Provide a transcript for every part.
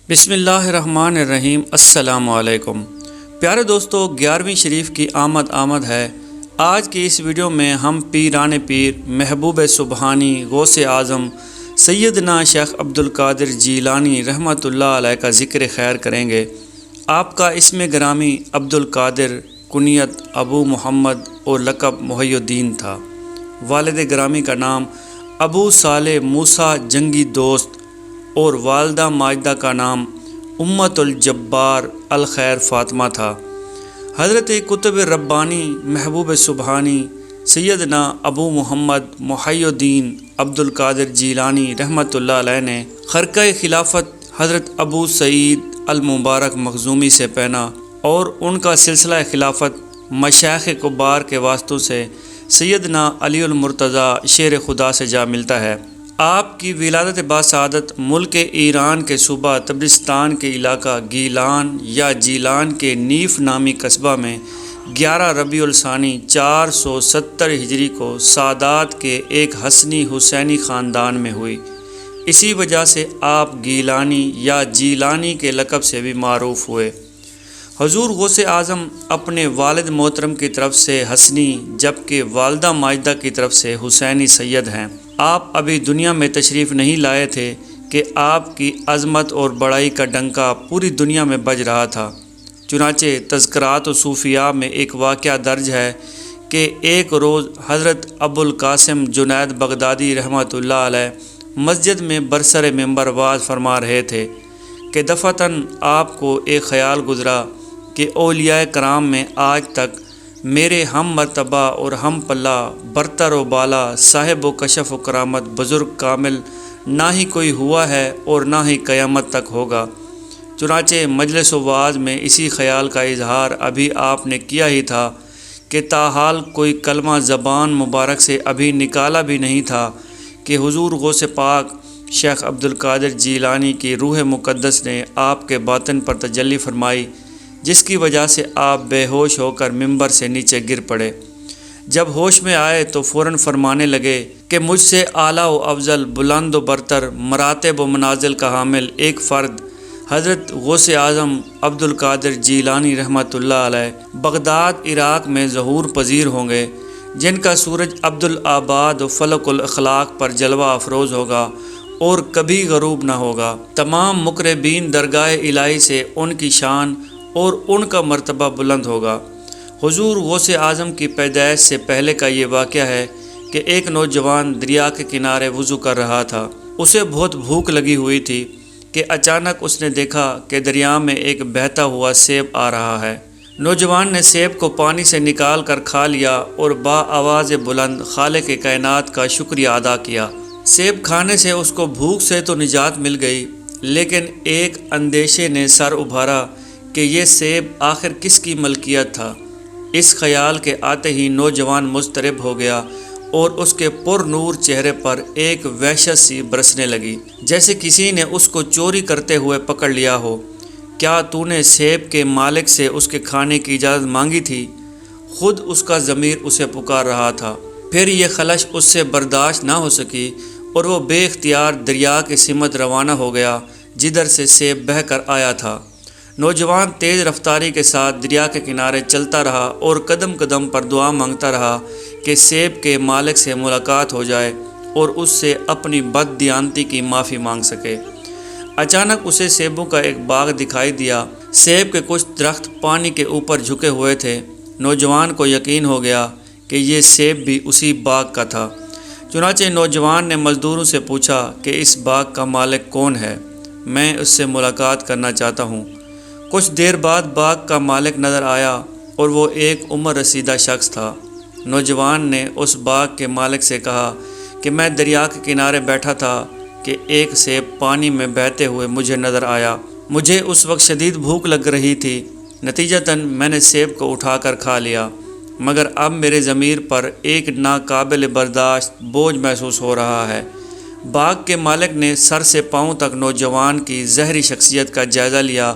بسم اللہ الرحمن الرحیم۔ السلام علیکم پیارے دوستو، 11ویں شریف کی آمد ہے۔ آج کی اس ویڈیو میں ہم پیران پیر محبوب سبحانی غوث اعظم سیدنا شیخ عبدالقادر جیلانی رحمۃ اللہ علیہ کا ذکر خیر کریں گے۔ آپ کا اسم گرامی عبدالقادر، کنیت ابو محمد اور لقب محی الدین تھا۔ والد گرامی کا نام ابو صالح موسیٰ جنگی دوست اور والدہ ماجدہ کا نام امت الجبار الخیر فاطمہ تھا۔ حضرت قطب ربانی محبوب سبحانی سیدنا ابو محمد محی الدین عبدالقادر جیلانی رحمۃ اللہ علیہ نے خرقہ خلافت حضرت ابو سعید المبارک مخزومی سے پہنا اور ان کا سلسلہ خلافت مشائخ کبار کے واسطوں سے سیدنا علی المرتضیٰ شیر خدا سے جا ملتا ہے۔ آپ کی ولادت باسعادت ملک ایران کے صوبہ تبرستان کے علاقہ گیلان یا جیلان کے نیف نامی قصبہ میں 11 ربیع الثانی 470 ہجری کو سادات کے ایک حسنی حسینی خاندان میں ہوئی۔ اسی وجہ سے آپ گیلانی یا جیلانی کے لقب سے بھی معروف ہوئے۔ حضور غوث اعظم اپنے والد محترم کی طرف سے حسنی جبکہ والدہ ماجدہ کی طرف سے حسینی سید ہیں۔ آپ ابھی دنیا میں تشریف نہیں لائے تھے کہ آپ کی عظمت اور بڑائی کا ڈنکا پوری دنیا میں بج رہا تھا۔ چنانچہ تذکرات و صوفیاء میں ایک واقعہ درج ہے کہ ایک روز حضرت ابو القاسم جنید بغدادی رحمۃ اللہ علیہ مسجد میں برسر ممبر واز فرما رہے تھے کہ دفعتاً آپ کو ایک خیال گزرا کہ اولیاء کرام میں آج تک میرے ہم مرتبہ اور ہم پلہ برتر و بالا صاحب و کشف و کرامت بزرگ کامل نہ ہی کوئی ہوا ہے اور نہ ہی قیامت تک ہوگا۔ چنانچہ مجلس و واعظ میں اسی خیال کا اظہار ابھی آپ نے کیا ہی تھا کہ تاحال کوئی کلمہ زبان مبارک سے ابھی نکالا بھی نہیں تھا کہ حضور غوث پاک شیخ عبدالقادر جیلانی کی روح مقدس نے آپ کے باطن پر تجلی فرمائی، جس کی وجہ سے آپ بے ہوش ہو کر ممبر سے نیچے گر پڑے۔ جب ہوش میں آئے تو فوراً فرمانے لگے کہ مجھ سے اعلیٰ و افضل بلند و برتر مراتب و منازل کا حامل ایک فرد حضرت غوث اعظم عبدالقادر جیلانی رحمۃ اللہ علیہ بغداد عراق میں ظہور پذیر ہوں گے، جن کا سورج عبدالآباد و فلک الاخلاق پر جلوہ افروز ہوگا اور کبھی غروب نہ ہوگا۔ تمام مقربین درگاہ الہی سے ان کی شان اور ان کا مرتبہ بلند ہوگا۔ حضور غوث اعظم کی پیدائش سے پہلے کا یہ واقعہ ہے کہ ایک نوجوان دریا کے کنارے وضو کر رہا تھا۔ اسے بہت بھوک لگی ہوئی تھی کہ اچانک اس نے دیکھا کہ دریا میں ایک بہتا ہوا سیب آ رہا ہے۔ نوجوان نے سیب کو پانی سے نکال کر کھا لیا اور با آواز بلند خالق کائنات کا شکریہ ادا کیا۔ سیب کھانے سے اس کو بھوک سے تو نجات مل گئی، لیکن ایک اندیشے نے سر ابھارا کہ یہ سیب آخر کس کی ملکیت تھا۔ اس خیال کے آتے ہی نوجوان مضطرب ہو گیا اور اس کے پر نور چہرے پر ایک وحشت سی برسنے لگی، جیسے کسی نے اس کو چوری کرتے ہوئے پکڑ لیا ہو۔ کیا تو نے سیب کے مالک سے اس کے کھانے کی اجازت مانگی تھی؟ خود اس کا ضمیر اسے پکار رہا تھا۔ پھر یہ خلش اس سے برداشت نہ ہو سکی اور وہ بے اختیار دریا کی سمت روانہ ہو گیا جدھر سے سیب بہہ کر آیا تھا۔ نوجوان تیز رفتاری کے ساتھ دریا کے کنارے چلتا رہا اور قدم قدم پر دعا مانگتا رہا کہ سیب کے مالک سے ملاقات ہو جائے اور اس سے اپنی بد دیانتی کی معافی مانگ سکے۔ اچانک اسے سیبوں کا ایک باغ دکھائی دیا۔ سیب کے کچھ درخت پانی کے اوپر جھکے ہوئے تھے۔ نوجوان کو یقین ہو گیا کہ یہ سیب بھی اسی باغ کا تھا۔ چنانچہ نوجوان نے مزدوروں سے پوچھا کہ اس باغ کا مالک کون ہے؟ میں اس سے ملاقات کرنا چاہتا ہوں۔ کچھ دیر بعد باغ کا مالک نظر آیا اور وہ ایک عمر رسیدہ شخص تھا۔ نوجوان نے اس باغ کے مالک سے کہا کہ میں دریا کے کنارے بیٹھا تھا کہ ایک سیب پانی میں بہتے ہوئے مجھے نظر آیا۔ مجھے اس وقت شدید بھوک لگ رہی تھی، نتیجتاً میں نے سیب کو اٹھا کر کھا لیا، مگر اب میرے ضمیر پر ایک ناقابل برداشت بوجھ محسوس ہو رہا ہے۔ باغ کے مالک نے سر سے پاؤں تک نوجوان کی زہری شخصیت کا جائزہ لیا،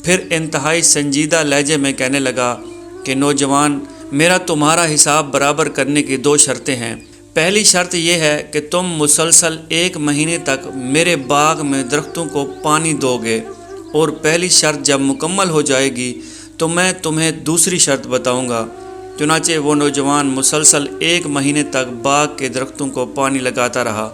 پھر انتہائی سنجیدہ لہجے میں کہنے لگا کہ نوجوان، میرا تمہارا حساب برابر کرنے کی 2 شرطیں ہیں۔ پہلی شرط یہ ہے کہ تم مسلسل 1 مہینے تک میرے باغ میں درختوں کو پانی دو گے۔ اور پہلی شرط جب مکمل ہو جائے گی تو میں تمہیں دوسری شرط بتاؤں گا۔ چنانچہ وہ نوجوان مسلسل 1 مہینے تک باغ کے درختوں کو پانی لگاتا رہا۔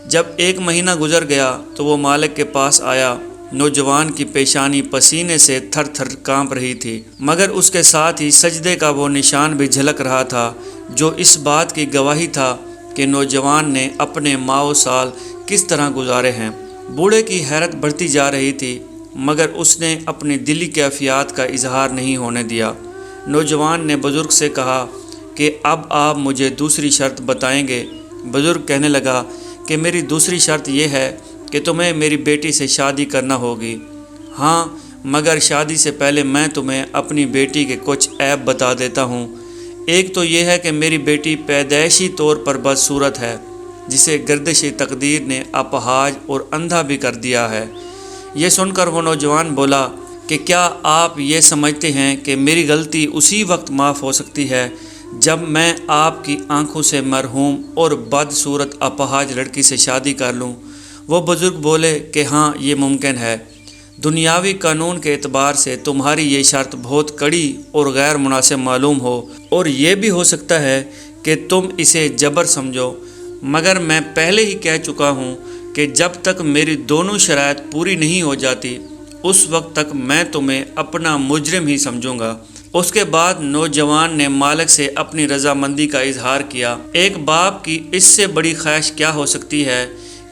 جب 1 مہینہ گزر گیا تو وہ مالک کے پاس آیا۔ نوجوان کی پیشانی پسینے سے تھر تھر کانپ رہی تھی، مگر اس کے ساتھ ہی سجدے کا وہ نشان بھی جھلک رہا تھا جو اس بات کی گواہی تھا کہ نوجوان نے اپنے ماہ و سال کس طرح گزارے ہیں۔ بوڑھے کی حیرت بڑھتی جا رہی تھی، مگر اس نے اپنی دلی کیفیات کا اظہار نہیں ہونے دیا۔ نوجوان نے بزرگ سے کہا کہ اب آپ مجھے دوسری شرط بتائیں گے۔ بزرگ کہنے لگا کہ میری دوسری شرط یہ ہے کہ تمہیں میری بیٹی سے شادی کرنا ہوگی۔ ہاں، مگر شادی سے پہلے میں تمہیں اپنی بیٹی کے کچھ عیب بتا دیتا ہوں۔ ایک تو یہ ہے کہ میری بیٹی پیدائشی طور پر بدصورت ہے، جسے گردش تقدیر نے اپہاج اور اندھا بھی کر دیا ہے۔ یہ سن کر وہ نوجوان بولا کہ کیا آپ یہ سمجھتے ہیں کہ میری غلطی اسی وقت معاف ہو سکتی ہے جب میں آپ کی آنکھوں سے مرحوم اور بدصورت اپہاج لڑکی سے شادی کر لوں؟ وہ بزرگ بولے کہ ہاں، یہ ممکن ہے۔ دنیاوی قانون کے اعتبار سے تمہاری یہ شرط بہت کڑی اور غیر مناسب معلوم ہو، اور یہ بھی ہو سکتا ہے کہ تم اسے جبر سمجھو، مگر میں پہلے ہی کہہ چکا ہوں کہ جب تک میری دونوں شرائط پوری نہیں ہو جاتی اس وقت تک میں تمہیں اپنا مجرم ہی سمجھوں گا۔ اس کے بعد نوجوان نے مالک سے اپنی رضامندی کا اظہار کیا۔ ایک باپ کی اس سے بڑی خواہش کیا ہو سکتی ہے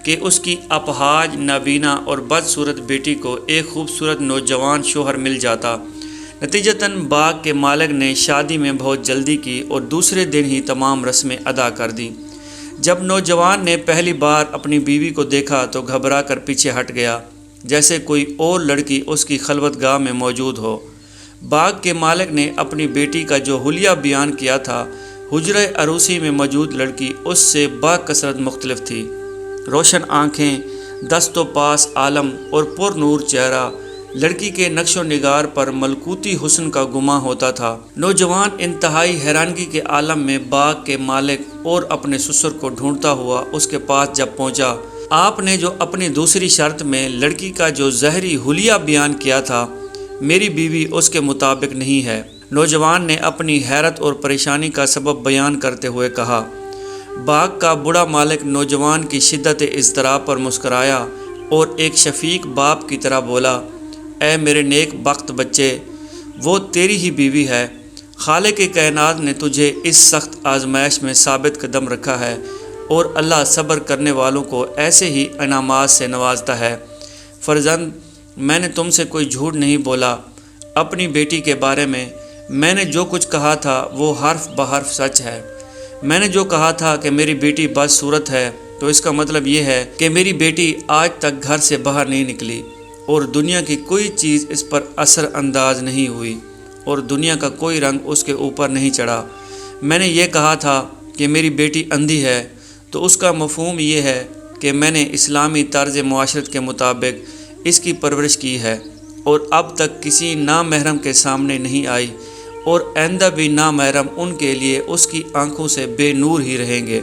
کہ اس کی اپہاج، نابینا اور بدصورت بیٹی کو ایک خوبصورت نوجوان شوہر مل جاتا۔ نتیجتاً باغ کے مالک نے شادی میں بہت جلدی کی اور دوسرے دن ہی تمام رسمیں ادا کر دیں۔ جب نوجوان نے پہلی بار اپنی بیوی کو دیکھا تو گھبرا کر پیچھے ہٹ گیا، جیسے کوئی اور لڑکی اس کی خلوت گاہ میں موجود ہو۔ باغ کے مالک نے اپنی بیٹی کا جو حلیہ بیان کیا تھا، حجرہ عروسی میں موجود لڑکی اس سے باکثرت مختلف تھی۔ روشن آنکھیں، دست و پاس عالم اور پر نور چہرہ، لڑکی کے نقش و نگار پر ملکوتی حسن کا گماں ہوتا تھا۔ نوجوان انتہائی حیرانگی کے عالم میں باغ کے مالک اور اپنے سسر کو ڈھونڈتا ہوا اس کے پاس جب پہنچا، آپ نے جو اپنی دوسری شرط میں لڑکی کا جو ظاہری حلیہ بیان کیا تھا، میری بیوی اس کے مطابق نہیں ہے۔ نوجوان نے اپنی حیرت اور پریشانی کا سبب بیان کرتے ہوئے کہا۔ باغ کا بڑا مالک نوجوان کی شدت اضطراب پر مسکرایا اور ایک شفیق باپ کی طرح بولا، اے میرے نیک بخت بچے، وہ تیری ہی بیوی ہے۔ خالق کائنات نے تجھے اس سخت آزمائش میں ثابت قدم رکھا ہے، اور اللہ صبر کرنے والوں کو ایسے ہی انعامات سے نوازتا ہے۔ فرزند، میں نے تم سے کوئی جھوٹ نہیں بولا۔ اپنی بیٹی کے بارے میں نے جو کچھ کہا تھا وہ حرف بحرف سچ ہے۔ میں نے جو کہا تھا کہ میری بیٹی بدصورت ہے، تو اس کا مطلب یہ ہے کہ میری بیٹی آج تک گھر سے باہر نہیں نکلی، اور دنیا کی کوئی چیز اس پر اثر انداز نہیں ہوئی، اور دنیا کا کوئی رنگ اس کے اوپر نہیں چڑھا۔ میں نے یہ کہا تھا کہ میری بیٹی اندھی ہے، تو اس کا مفہوم یہ ہے کہ میں نے اسلامی طرز معاشرت کے مطابق اس کی پرورش کی ہے، اور اب تک کسی نامحرم کے سامنے نہیں آئی، اور آئندہ بھی نامحرم ان کے لیے اس کی آنکھوں سے بے نور ہی رہیں گے۔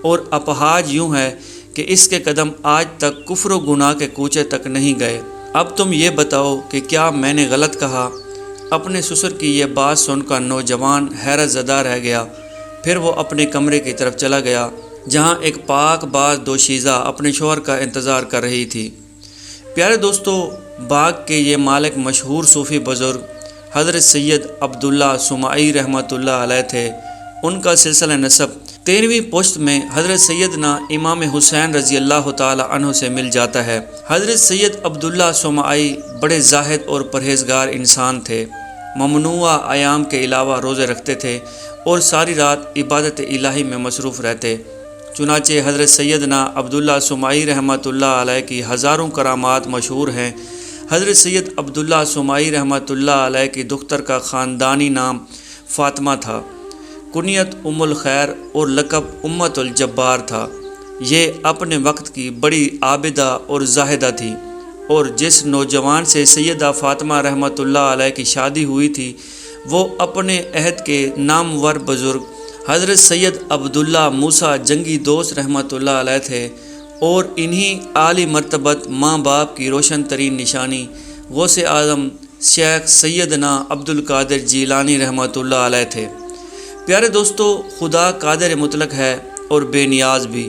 اور اپہاج یوں ہے کہ اس کے قدم آج تک کفر و گناہ کے کوچے تک نہیں گئے۔ اب تم یہ بتاؤ کہ کیا میں نے غلط کہا؟ اپنے سسر کی یہ بات سن کر نوجوان حیرت زدہ رہ گیا۔ پھر وہ اپنے کمرے کی طرف چلا گیا، جہاں ایک پاک باز دوشیزہ اپنے شوہر کا انتظار کر رہی تھی۔ پیارے دوستو، باغ کے یہ مالک مشہور صوفی بزرگ حضرت سید عبداللہ سمائی رحمۃ اللہ علیہ تھے۔ ان کا سلسلہ نسب 13ویں پشت میں حضرت سیدنا امام حسین رضی اللہ تعالی عنہ سے مل جاتا ہے۔ حضرت سید عبداللہ سمائی بڑے زاہد اور پرہیزگار انسان تھے۔ ممنوعہ ایام کے علاوہ روزے رکھتے تھے اور ساری رات عبادت الہی میں مصروف رہتے۔ چنانچہ حضرت سیدنا عبداللہ سمائی رحمۃ اللہ علیہ کی ہزاروں کرامات مشہور ہیں۔ حضرت سید عبداللہ سمائی رحمۃ اللہ علیہ کی دختر کا خاندانی نام فاطمہ تھا، کنیت ام الخیر اور لقب امت الجبار تھا۔ یہ اپنے وقت کی بڑی عابدہ اور زاہدہ تھی، اور جس نوجوان سے سیدہ فاطمہ رحمۃ اللہ علیہ کی شادی ہوئی تھی وہ اپنے عہد کے نامور بزرگ حضرت سید عبداللہ موسیٰ جنگی دوست رحمۃ اللہ علیہ تھے، اور انہی عالی مرتبت ماں باپ کی روشن ترین نشانی غوث اعظم شیخ سیدنا عبدالقادر جیلانی رحمۃ اللہ علیہ تھے۔ پیارے دوستو، خدا قادر مطلق ہے اور بے نیاز بھی۔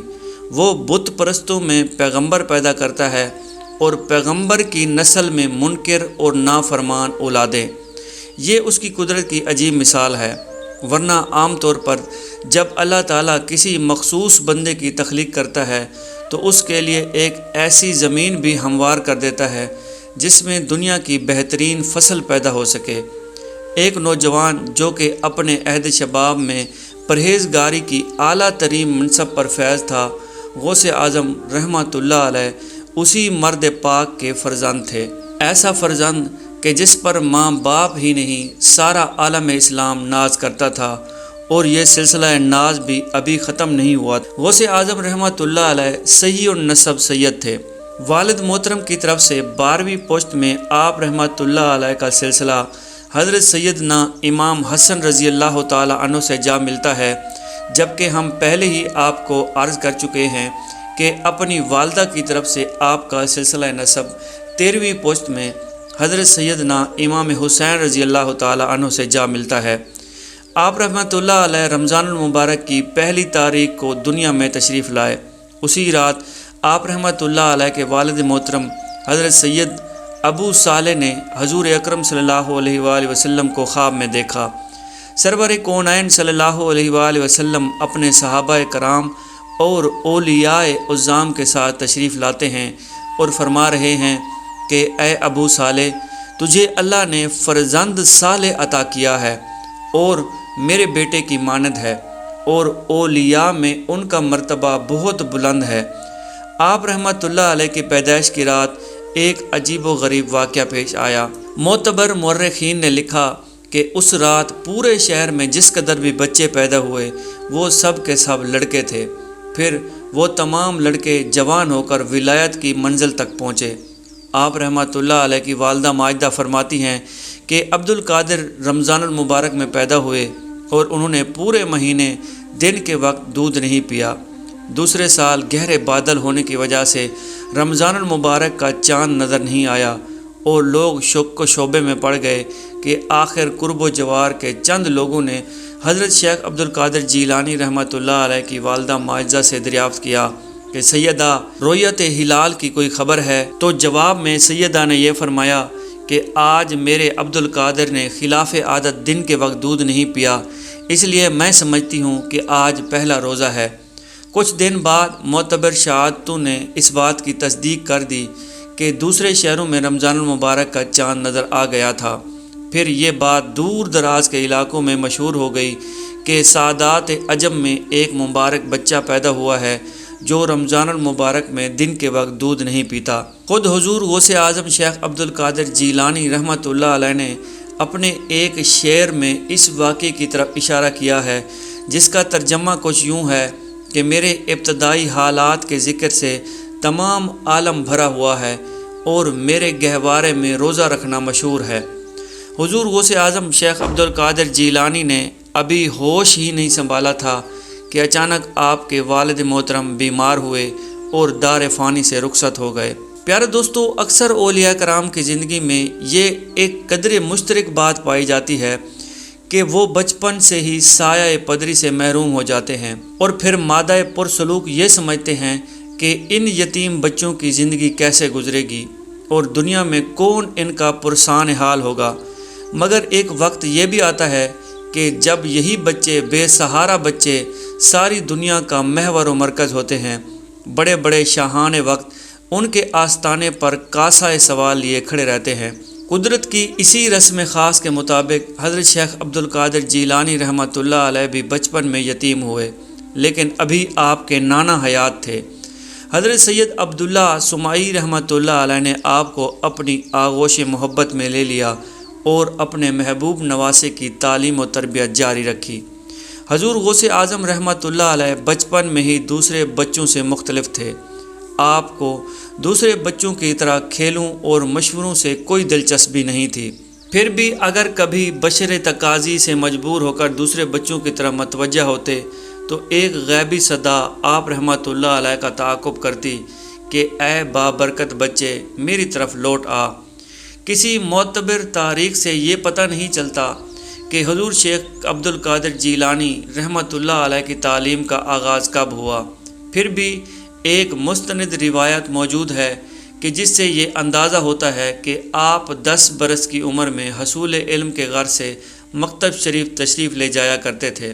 وہ بت پرستوں میں پیغمبر پیدا کرتا ہے اور پیغمبر کی نسل میں منکر اور نافرمان اولادیں۔ یہ اس کی قدرت کی عجیب مثال ہے، ورنہ عام طور پر جب اللہ تعالیٰ کسی مخصوص بندے کی تخلیق کرتا ہے تو اس کے لیے ایک ایسی زمین بھی ہموار کر دیتا ہے جس میں دنیا کی بہترین فصل پیدا ہو سکے۔ ایک نوجوان جو کہ اپنے عہد شباب میں پرہیزگاری کی اعلیٰ ترین منصب پر فیض تھا، غوث اعظم رحمۃ اللہ علیہ اسی مرد پاک کے فرزند تھے۔ ایسا فرزند کہ جس پر ماں باپ ہی نہیں سارا عالم اسلام ناز کرتا تھا، اور یہ سلسلہ ناز بھی ابھی ختم نہیں ہوا۔ غوث اعظم رحمۃ اللہ علیہ صحیح النسب سید تھے۔ والد محترم کی طرف سے 12ویں پشت میں آپ رحمۃ اللہ علیہ کا سلسلہ حضرت سیدنا امام حسن رضی اللہ تعالی عنہ سے جا ملتا ہے، جبکہ ہم پہلے ہی آپ کو عرض کر چکے ہیں کہ اپنی والدہ کی طرف سے آپ کا سلسلہ نسب 13ویں پشت میں حضرت سیدنا امام حسین رضی اللہ تعالی عنہ سے جا ملتا ہے۔ آپ رحمۃ اللہ علیہ رمضان المبارک کی پہلی تاریخ کو دنیا میں تشریف لائے۔ اسی رات آپ رحمۃ اللہ علیہ کے والد محترم حضرت سید ابو صالح نے حضور اکرم صلی اللہ علیہ وآلہ وسلم کو خواب میں دیکھا۔ سرور کونین صلی اللہ علیہ وآلہ وسلم اپنے صحابہ کرام اور اولیاء عظام کے ساتھ تشریف لاتے ہیں اور فرما رہے ہیں کہ اے ابو صالح، تجھے اللہ نے فرزند صالح عطا کیا ہے اور میرے بیٹے کی مانند ہے، اور اولیاء میں ان کا مرتبہ بہت بلند ہے۔ آپ رحمۃ اللہ علیہ کی پیدائش کی رات ایک عجیب و غریب واقعہ پیش آیا۔ معتبر مورخین نے لکھا کہ اس رات پورے شہر میں جس قدر بھی بچے پیدا ہوئے وہ سب کے سب لڑکے تھے۔ پھر وہ تمام لڑکے جوان ہو کر ولایت کی منزل تک پہنچے۔ آپ رحمۃ اللہ علیہ کی والدہ ماجدہ فرماتی ہیں کہ عبدالقادر رمضان المبارک میں پیدا ہوئے اور انہوں نے پورے مہینے دن کے وقت دودھ نہیں پیا۔ دوسرے سال گہرے بادل ہونے کی وجہ سے رمضان المبارک کا چاند نظر نہیں آیا اور لوگ شک و شعبے میں پڑ گئے کہ آخر قرب و جوار کے چند لوگوں نے حضرت شیخ عبدالقادر جیلانی رحمۃ اللہ علیہ کی والدہ ماجدہ سے دریافت کیا کہ سیدہ رؤیت ہلال کی کوئی خبر ہے؟ تو جواب میں سیدہ نے یہ فرمایا کہ آج میرے عبدالقادر نے خلاف عادت دن کے وقت دودھ نہیں پیا، اس لیے میں سمجھتی ہوں کہ آج پہلا روزہ ہے۔ کچھ دن بعد معتبر شہادتوں نے اس بات کی تصدیق کر دی کہ دوسرے شہروں میں رمضان المبارک کا چاند نظر آ گیا تھا۔ پھر یہ بات دور دراز کے علاقوں میں مشہور ہو گئی کہ سادات عجم میں ایک مبارک بچہ پیدا ہوا ہے جو رمضان المبارک میں دن کے وقت دودھ نہیں پیتا۔ خود حضور غوث اعظم شیخ عبدالقادر جیلانی رحمۃ اللہ علیہ نے اپنے ایک شعر میں اس واقعے کی طرف اشارہ کیا ہے، جس کا ترجمہ کچھ یوں ہے کہ میرے ابتدائی حالات کے ذکر سے تمام عالم بھرا ہوا ہے اور میرے گہوارے میں روزہ رکھنا مشہور ہے۔ حضور غوث اعظم شیخ عبدالقادر جیلانی نے ابھی ہوش ہی نہیں سنبھالا تھا کہ اچانک آپ کے والد محترم بیمار ہوئے اور دار فانی سے رخصت ہو گئے۔ پیارے دوستو، اکثر اولیاء کرام کی زندگی میں یہ ایک قدر مشترک بات پائی جاتی ہے کہ وہ بچپن سے ہی سایہ پدری سے محروم ہو جاتے ہیں اور پھر مادہ پرسلوک یہ سمجھتے ہیں کہ ان یتیم بچوں کی زندگی کیسے گزرے گی اور دنیا میں کون ان کا پرسان حال ہوگا۔ مگر ایک وقت یہ بھی آتا ہے کہ جب یہی بچے، بے سہارا بچے، ساری دنیا کا محور و مرکز ہوتے ہیں۔ بڑے بڑے شاہان وقت ان کے آستانے پر کاسہ سوال لیے کھڑے رہتے ہیں۔ قدرت کی اسی رسم خاص کے مطابق حضرت شیخ عبدالقادر جیلانی رحمۃ اللہ علیہ بھی بچپن میں یتیم ہوئے، لیکن ابھی آپ کے نانا حیات تھے۔ حضرت سید عبداللہ سمائی رحمۃ اللہ علیہ نے آپ کو اپنی آغوش محبت میں لے لیا اور اپنے محبوب نواسے کی تعلیم و تربیت جاری رکھی۔ حضور غوث اعظم رحمۃ اللہ علیہ بچپن میں ہی دوسرے بچوں سے مختلف تھے۔ آپ کو دوسرے بچوں کی طرح کھیلوں اور مشوروں سے کوئی دلچسپی نہیں تھی۔ پھر بھی اگر کبھی بشر تقاضی سے مجبور ہو کر دوسرے بچوں کی طرح متوجہ ہوتے تو ایک غیبی صدا آپ رحمۃ اللہ علیہ کا تعاقب کرتی کہ اے بابرکت بچے میری طرف لوٹ آ۔ کسی معتبر تاریخ سے یہ پتہ نہیں چلتا کہ حضور شیخ عبد القادر جیلانی رحمۃ اللہ علیہ کی تعلیم کا آغاز کب ہوا۔ پھر بھی ایک مستند روایت موجود ہے کہ جس سے یہ اندازہ ہوتا ہے کہ آپ 10 برس کی عمر میں حصول علم کے غرض سے مکتب شریف تشریف لے جایا کرتے تھے۔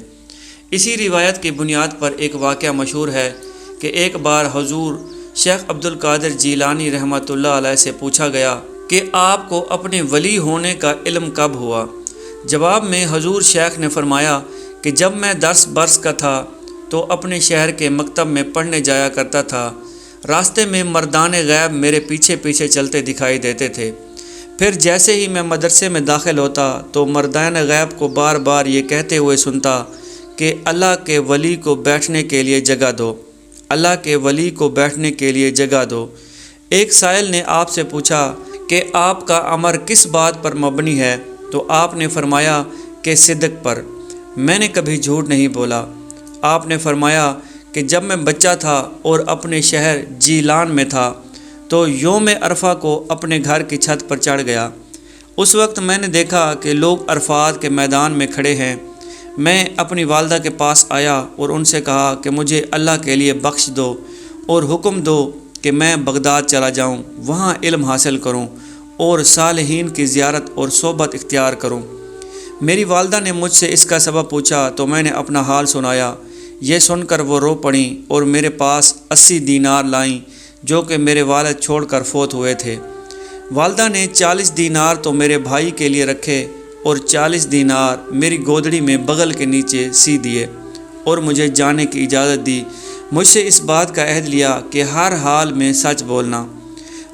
اسی روایت کی بنیاد پر ایک واقعہ مشہور ہے کہ ایک بار حضور شیخ عبد القادر جیلانی رحمۃ اللہ علیہ سے پوچھا گیا کہ آپ کو اپنے ولی ہونے کا علم کب ہوا؟ جواب میں حضور شیخ نے فرمایا کہ جب میں 10 برس کا تھا تو اپنے شہر کے مکتب میں پڑھنے جایا کرتا تھا۔ راستے میں مردان غیب میرے پیچھے پیچھے چلتے دکھائی دیتے تھے۔ پھر جیسے ہی میں مدرسے میں داخل ہوتا تو مردان غیب کو بار بار یہ کہتے ہوئے سنتا کہ اللہ کے ولی کو بیٹھنے کے لیے جگہ دو، اللہ کے ولی کو بیٹھنے کے لیے جگہ دو۔ ایک سائل نے آپ سے پوچھا کہ آپ کا امر کس بات پر مبنی ہے؟ تو آپ نے فرمایا کہ صدق پر۔ میں نے کبھی جھوٹ نہیں بولا۔ آپ نے فرمایا کہ جب میں بچہ تھا اور اپنے شہر جیلان میں تھا تو یوم عرفہ کو اپنے گھر کی چھت پر چڑھ گیا۔ اس وقت میں نے دیکھا کہ لوگ عرفات کے میدان میں کھڑے ہیں۔ میں اپنی والدہ کے پاس آیا اور ان سے کہا کہ مجھے اللہ کے لیے بخش دو اور حکم دو کہ میں بغداد چلا جاؤں، وہاں علم حاصل کروں اور صالحین کی زیارت اور صحبت اختیار کروں۔ میری والدہ نے مجھ سے اس کا سبب پوچھا تو میں نے اپنا حال سنایا۔ یہ سن کر وہ رو پڑیں اور میرے پاس 80 دینار لائیں جو کہ میرے والد چھوڑ کر فوت ہوئے تھے۔ والدہ نے 40 دینار تو میرے بھائی کے لیے رکھے اور 40 دینار میری گودڑی میں بغل کے نیچے سی دیے اور مجھے جانے کی اجازت دی۔ مجھ سے اس بات کا عہد لیا کہ ہر حال میں سچ بولنا۔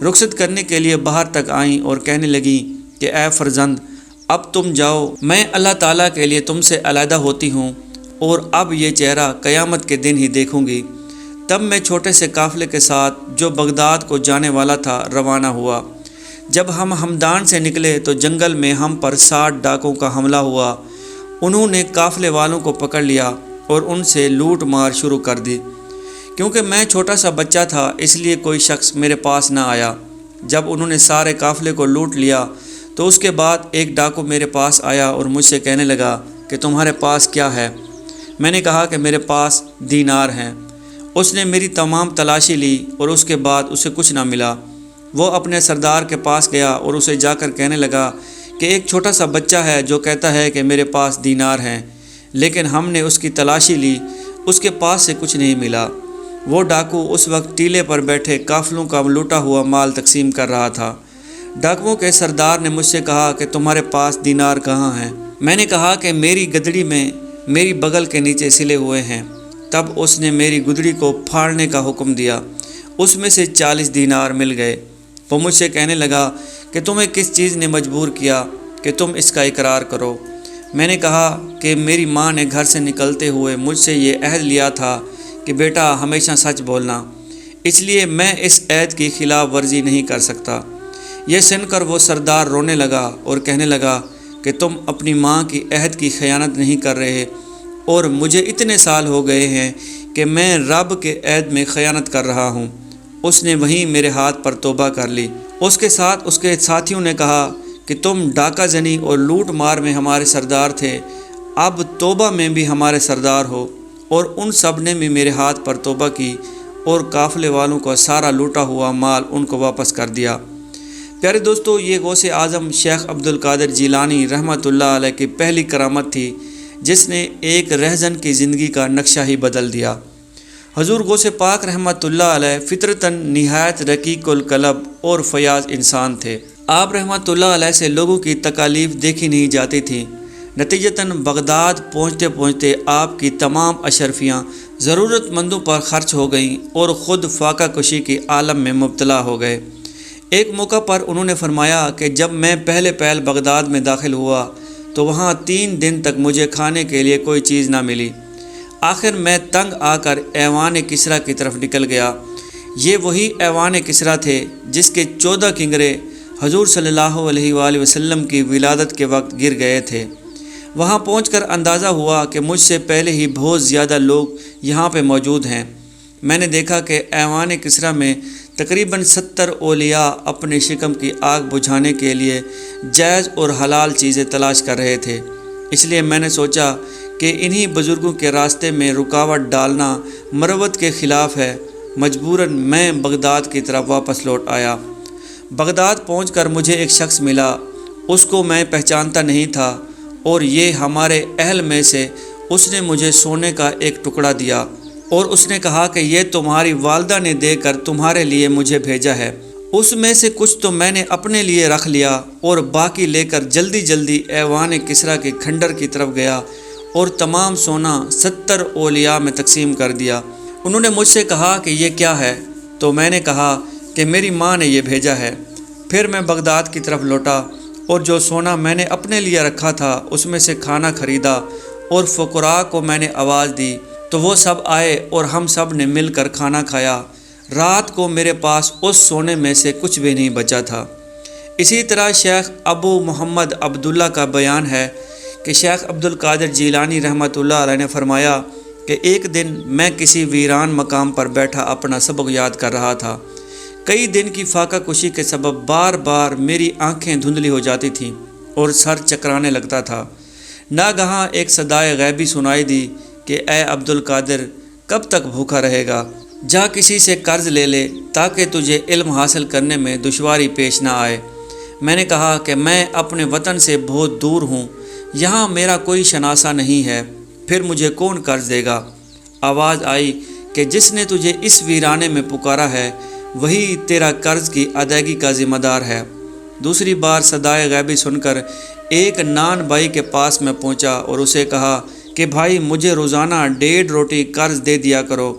رخصت کرنے کے لیے باہر تک آئیں اور کہنے لگیں کہ اے فرزند، اب تم جاؤ، میں اللہ تعالیٰ کے لیے تم سے علیحدہ ہوتی ہوں اور اب یہ چہرہ قیامت کے دن ہی دیکھوں گی۔ تب میں چھوٹے سے قافلے کے ساتھ جو بغداد کو جانے والا تھا روانہ ہوا۔ جب ہم ہمدان سے نکلے تو جنگل میں ہم پر 60 ڈاکوں کا حملہ ہوا۔ انہوں نے قافلے والوں کو پکڑ لیا اور ان سے لوٹ مار شروع کر دی۔ کیونکہ میں چھوٹا سا بچہ تھا اس لیے کوئی شخص میرے پاس نہ آیا۔ جب انہوں نے سارے قافلے کو لوٹ لیا تو اس کے بعد ایک ڈاکو میرے پاس آیا اور مجھ سے کہنے لگا کہ تمہارے پاس کیا ہے؟ میں نے کہا کہ میرے پاس دینار ہیں۔ اس نے میری تمام تلاشی لی اور اس کے بعد اسے کچھ نہ ملا۔ وہ اپنے سردار کے پاس گیا اور اسے جا کر کہنے لگا کہ ایک چھوٹا سا بچہ ہے جو کہتا ہے کہ میرے پاس دینار ہیں، لیکن ہم نے اس کی تلاشی لی، اس کے پاس سے کچھ نہیں ملا۔ وہ ڈاکو اس وقت ٹیلے پر بیٹھے قافلوں کا لوٹا ہوا مال تقسیم کر رہا تھا۔ ڈاکوؤں کے سردار نے مجھ سے کہا کہ تمہارے پاس دینار کہاں ہیں؟ میں نے کہا کہ میری گدڑی میں میری بغل کے نیچے سلے ہوئے ہیں۔ تب اس نے میری گدڑی کو پھاڑنے کا حکم دیا، اس میں سے 40 دینار مل گئے۔ وہ مجھ سے کہنے لگا کہ تمہیں کس چیز نے مجبور کیا کہ تم اس کا اقرار کرو؟ میں نے کہا کہ میری ماں نے گھر سے نکلتے ہوئے مجھ سے یہ عہد لیا تھا کہ بیٹا ہمیشہ سچ بولنا، اس لیے میں اس عہد کی خلاف ورزی نہیں کر سکتا۔ یہ سن کر وہ سردار رونے لگا اور کہنے لگا کہ تم اپنی ماں کی عہد کی خیانت نہیں کر رہے، اور مجھے اتنے سال ہو گئے ہیں کہ میں رب کے عہد میں خیانت کر رہا ہوں۔ اس نے وہیں میرے ہاتھ پر توبہ کر لی۔ اس کے ساتھ اس کے ساتھیوں نے کہا کہ تم ڈاکہ زنی اور لوٹ مار میں ہمارے سردار تھے، اب توبہ میں بھی ہمارے سردار ہو۔ اور ان سب نے بھی میرے ہاتھ پر توبہ کی اور قافلے والوں کا سارا لوٹا ہوا مال ان کو واپس کر دیا۔ پیارے دوستو، یہ غوث اعظم شیخ عبد القادر جیلانی رحمۃ اللہ علیہ کی پہلی کرامت تھی جس نے ایک رہزن کی زندگی کا نقشہ ہی بدل دیا۔ حضور غوث پاک رحمۃ اللہ علیہ فطرتاً نہایت رقیق القلب اور فیاض انسان تھے۔ آپ رحمۃ اللہ علیہ سے لوگوں کی تکالیف دیکھی نہیں جاتی تھیں۔ نتیجتاً بغداد پہنچتے پہنچتے آپ کی تمام اشرفیاں ضرورت مندوں پر خرچ ہو گئیں اور خود فاقہ کشی کے عالم میں مبتلا ہو گئے۔ ایک موقع پر انہوں نے فرمایا کہ جب میں پہلے پہل بغداد میں داخل ہوا تو وہاں 3 دن تک مجھے کھانے کے لیے کوئی چیز نہ ملی۔ آخر میں تنگ آ کر ایوان کسریٰ کی طرف نکل گیا۔ یہ وہی ایوان کسریٰ تھے جس کے 14 کنگرے حضور صلی اللہ علیہ وآلہ وسلم کی ولادت کے وقت گر گئے تھے۔ وہاں پہنچ کر اندازہ ہوا کہ مجھ سے پہلے ہی بہت زیادہ لوگ یہاں پہ موجود ہیں۔ میں نے دیکھا کہ ایوان کسریٰ میں تقریباً 70 اولیاء اپنے شکم کی آگ بجھانے کے لیے جائز اور حلال چیزیں تلاش کر رہے تھے۔ اس لیے میں نے سوچا کہ انہی بزرگوں کے راستے میں رکاوٹ ڈالنا مروت کے خلاف ہے۔ مجبوراً میں بغداد کی طرف واپس لوٹ آیا۔ بغداد پہنچ کر مجھے ایک شخص ملا، اس کو میں پہچانتا نہیں تھا، اور یہ ہمارے اہل میں سے اس نے مجھے سونے کا ایک ٹکڑا دیا اور اس نے کہا کہ یہ تمہاری والدہ نے دے کر تمہارے لیے مجھے بھیجا ہے۔ اس میں سے کچھ تو میں نے اپنے لیے رکھ لیا اور باقی لے کر جلدی جلدی ایوان کسریٰ کے کھنڈر کی طرف گیا اور تمام سونا 70 اولیاء میں تقسیم کر دیا۔ انہوں نے مجھ سے کہا کہ یہ کیا ہے؟ تو میں نے کہا کہ میری ماں نے یہ بھیجا ہے۔ پھر میں بغداد کی طرف لوٹا اور جو سونا میں نے اپنے لیے رکھا تھا اس میں سے کھانا خریدا اور فقراء کو میں نے آواز دی تو وہ سب آئے اور ہم سب نے مل کر کھانا کھایا۔ رات کو میرے پاس اس سونے میں سے کچھ بھی نہیں بچا تھا۔ اسی طرح شیخ ابو محمد عبداللہ کا بیان ہے کہ شیخ عبد القادر جیلانی رحمۃ اللہ علیہ نے فرمایا کہ ایک دن میں کسی ویران مقام پر بیٹھا اپنا سبق یاد کر رہا تھا۔ کئی دن کی فاقہ کشی کے سبب بار بار میری آنکھیں دھندلی ہو جاتی تھیں اور سر چکرانے لگتا تھا۔ ناگہاں ایک صدائے غیبی سنائی دی کہ اے عبد القادر، کب تک بھوکا رہے گا؟ جا کسی سے قرض لے لے تاکہ تجھے علم حاصل کرنے میں دشواری پیش نہ آئے۔ میں نے کہا کہ میں اپنے وطن سے بہت دور ہوں، یہاں میرا کوئی شناسہ نہیں ہے، پھر مجھے کون قرض دے گا؟ آواز آئی کہ جس نے تجھے اس ویرانے میں پکارا ہے وہی تیرا قرض کی ادائیگی کا ذمہ دار ہے۔ دوسری بار صدائے غیبی سن کر ایک نان بھائی کے پاس میں پہنچا اور اسے کہا کہ بھائی مجھے روزانہ 1.5 روٹی قرض دے دیا کرو،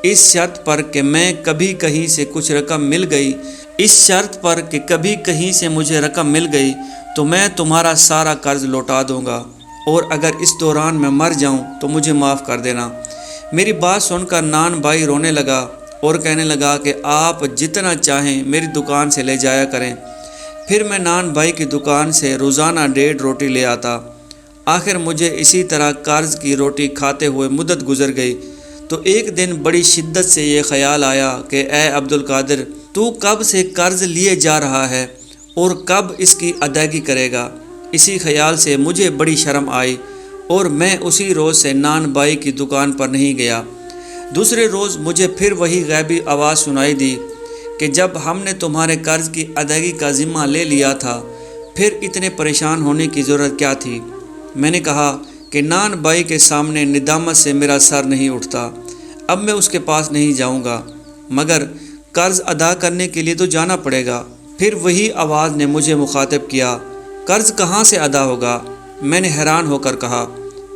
اس شرط پر کہ میں کبھی کہیں سے کچھ رقم مل گئی تو میں تمہارا سارا قرض لوٹا دوں گا، اور اگر اس دوران میں مر جاؤں تو مجھے معاف کر دینا۔ میری بات سن کر نان بھائی رونے لگا اور کہنے لگا کہ آپ جتنا چاہیں میری دکان سے لے جایا کریں۔ پھر میں نان بھائی کی دکان سے روزانہ 1.5 روٹی لے آتا۔ آخر مجھے اسی طرح قرض کی روٹی کھاتے ہوئے مدت گزر گئی تو ایک دن بڑی شدت سے یہ خیال آیا کہ اے عبد القادر، تو کب سے قرض لیے جا رہا ہے اور کب اس کی ادائیگی کرے گا؟ اسی خیال سے مجھے بڑی شرم آئی اور میں اسی روز سے نان بھائی کی دکان پر نہیں گیا۔ دوسرے روز مجھے پھر وہی غیبی آواز سنائی دی کہ جب ہم نے تمہارے قرض کی ادائیگی کا ذمہ لے لیا تھا پھر اتنے پریشان ہونے کی ضرورت کیا تھی؟ میں نے کہا کہ نان بھائی کے سامنے ندامت سے میرا سر نہیں اٹھتا، اب میں اس کے پاس نہیں جاؤں گا، مگر قرض ادا کرنے کے لیے تو جانا پڑے گا۔ پھر وہی آواز نے مجھے مخاطب کیا، قرض کہاں سے ادا ہوگا؟ میں نے حیران ہو کر کہا،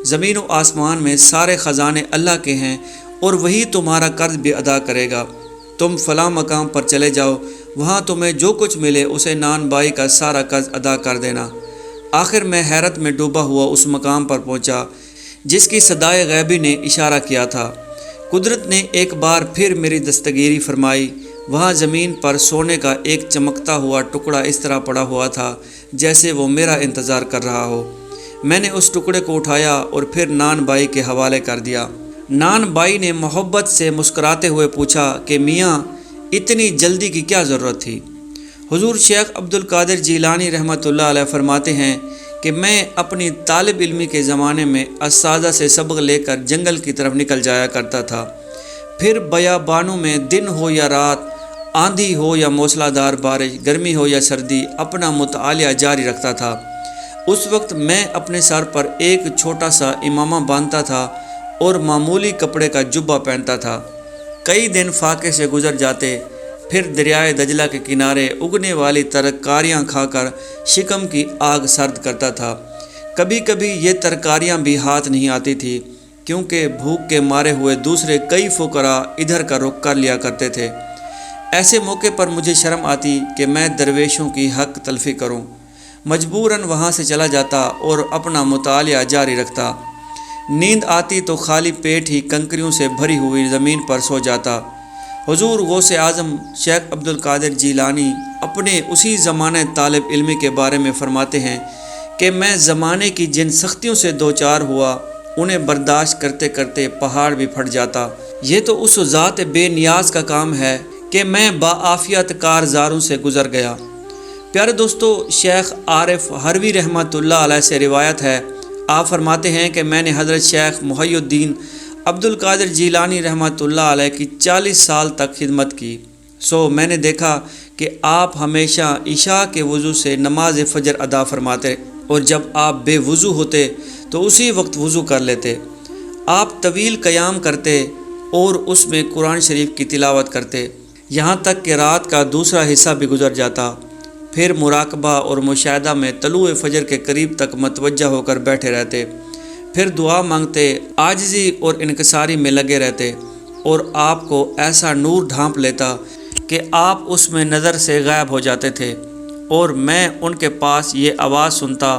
زمین و آسمان میں سارے خزانے اللہ کے ہیں اور وہی تمہارا قرض بھی ادا کرے گا۔ تم فلاں مقام پر چلے جاؤ، وہاں تمہیں جو کچھ ملے اسے نان بھائی کا سارا قرض ادا کر دینا۔ آخر میں حیرت میں ڈوبا ہوا اس مقام پر پہنچا جس کی صدائے غیبی نے اشارہ کیا تھا۔ قدرت نے ایک بار پھر میری دستگیری فرمائی۔ وہاں زمین پر سونے کا ایک چمکتا ہوا ٹکڑا اس طرح پڑا ہوا تھا جیسے وہ میرا انتظار کر رہا ہو۔ میں نے اس ٹکڑے کو اٹھایا اور پھر نان بھائی کے حوالے کر دیا۔ نان بھائی نے محبت سے مسکراتے ہوئے پوچھا کہ میاں اتنی جلدی کی کیا ضرورت تھی؟ حضور شیخ عبد القادر جیلانی رحمۃ اللہ علیہ فرماتے ہیں کہ میں اپنی طالب علمی کے زمانے میں اساتذہ سے سبق لے کر جنگل کی طرف نکل جایا کرتا تھا، پھر بیابانوں میں دن ہو یا رات، آندھی ہو یا موسلا دار بارش، گرمی ہو یا سردی، اپنا مطالعہ جاری رکھتا تھا۔ اس وقت میں اپنے سر پر ایک چھوٹا سا امامہ باندھتا تھا اور معمولی کپڑے کا جبہ پہنتا تھا۔ کئی دن فاقے سے گزر جاتے، پھر دریائے دجلہ کے کنارے اگنے والی ترکاریاں کھا کر شکم کی آگ سرد کرتا تھا۔ کبھی کبھی یہ ترکاریاں بھی ہاتھ نہیں آتی تھی کیونکہ بھوک کے مارے ہوئے دوسرے کئی فقراء ادھر کا رخ کر لیا کرتے تھے۔ ایسے موقع پر مجھے شرم آتی کہ میں درویشوں کی حق تلفی کروں، مجبوراً وہاں سے چلا جاتا اور اپنا مطالعہ جاری رکھتا۔ نیند آتی تو خالی پیٹ ہی کنکریوں سے بھری ہوئی زمین پر سو جاتا۔ حضور غوث اعظم شیخ عبد القادر جیلانی اپنے اسی زمانے طالب علمی کے بارے میں فرماتے ہیں کہ میں زمانے کی جن سختیوں سے دوچار ہوا انہیں برداشت کرتے کرتے پہاڑ بھی پھٹ جاتا۔ یہ تو اس ذات بے نیاز کا کام ہے کہ میں باعافیت کارزاروں سے گزر گیا۔ پیارے دوستو، شیخ عارف حروی رحمۃ اللہ علیہ سے روایت ہے، آپ فرماتے ہیں کہ میں نے حضرت شیخ محی الدین عبد القادر جیلانی رحمۃ اللہ علیہ کی 40 سال تک خدمت کی۔ میں نے دیکھا کہ آپ ہمیشہ عشاء کے وضو سے نماز فجر ادا فرماتے، اور جب آپ بے وضو ہوتے تو اسی وقت وضو کر لیتے۔ آپ طویل قیام کرتے اور اس میں قرآن شریف کی تلاوت کرتے، یہاں تک کہ رات کا دوسرا حصہ بھی گزر جاتا۔ پھر مراقبہ اور مشاہدہ میں طلوع فجر کے قریب تک متوجہ ہو کر بیٹھے رہتے، پھر دعا مانگتے، عاجزی اور انکساری میں لگے رہتے، اور آپ کو ایسا نور ڈھانپ لیتا کہ آپ اس میں نظر سے غائب ہو جاتے تھے، اور میں ان کے پاس یہ آواز سنتا،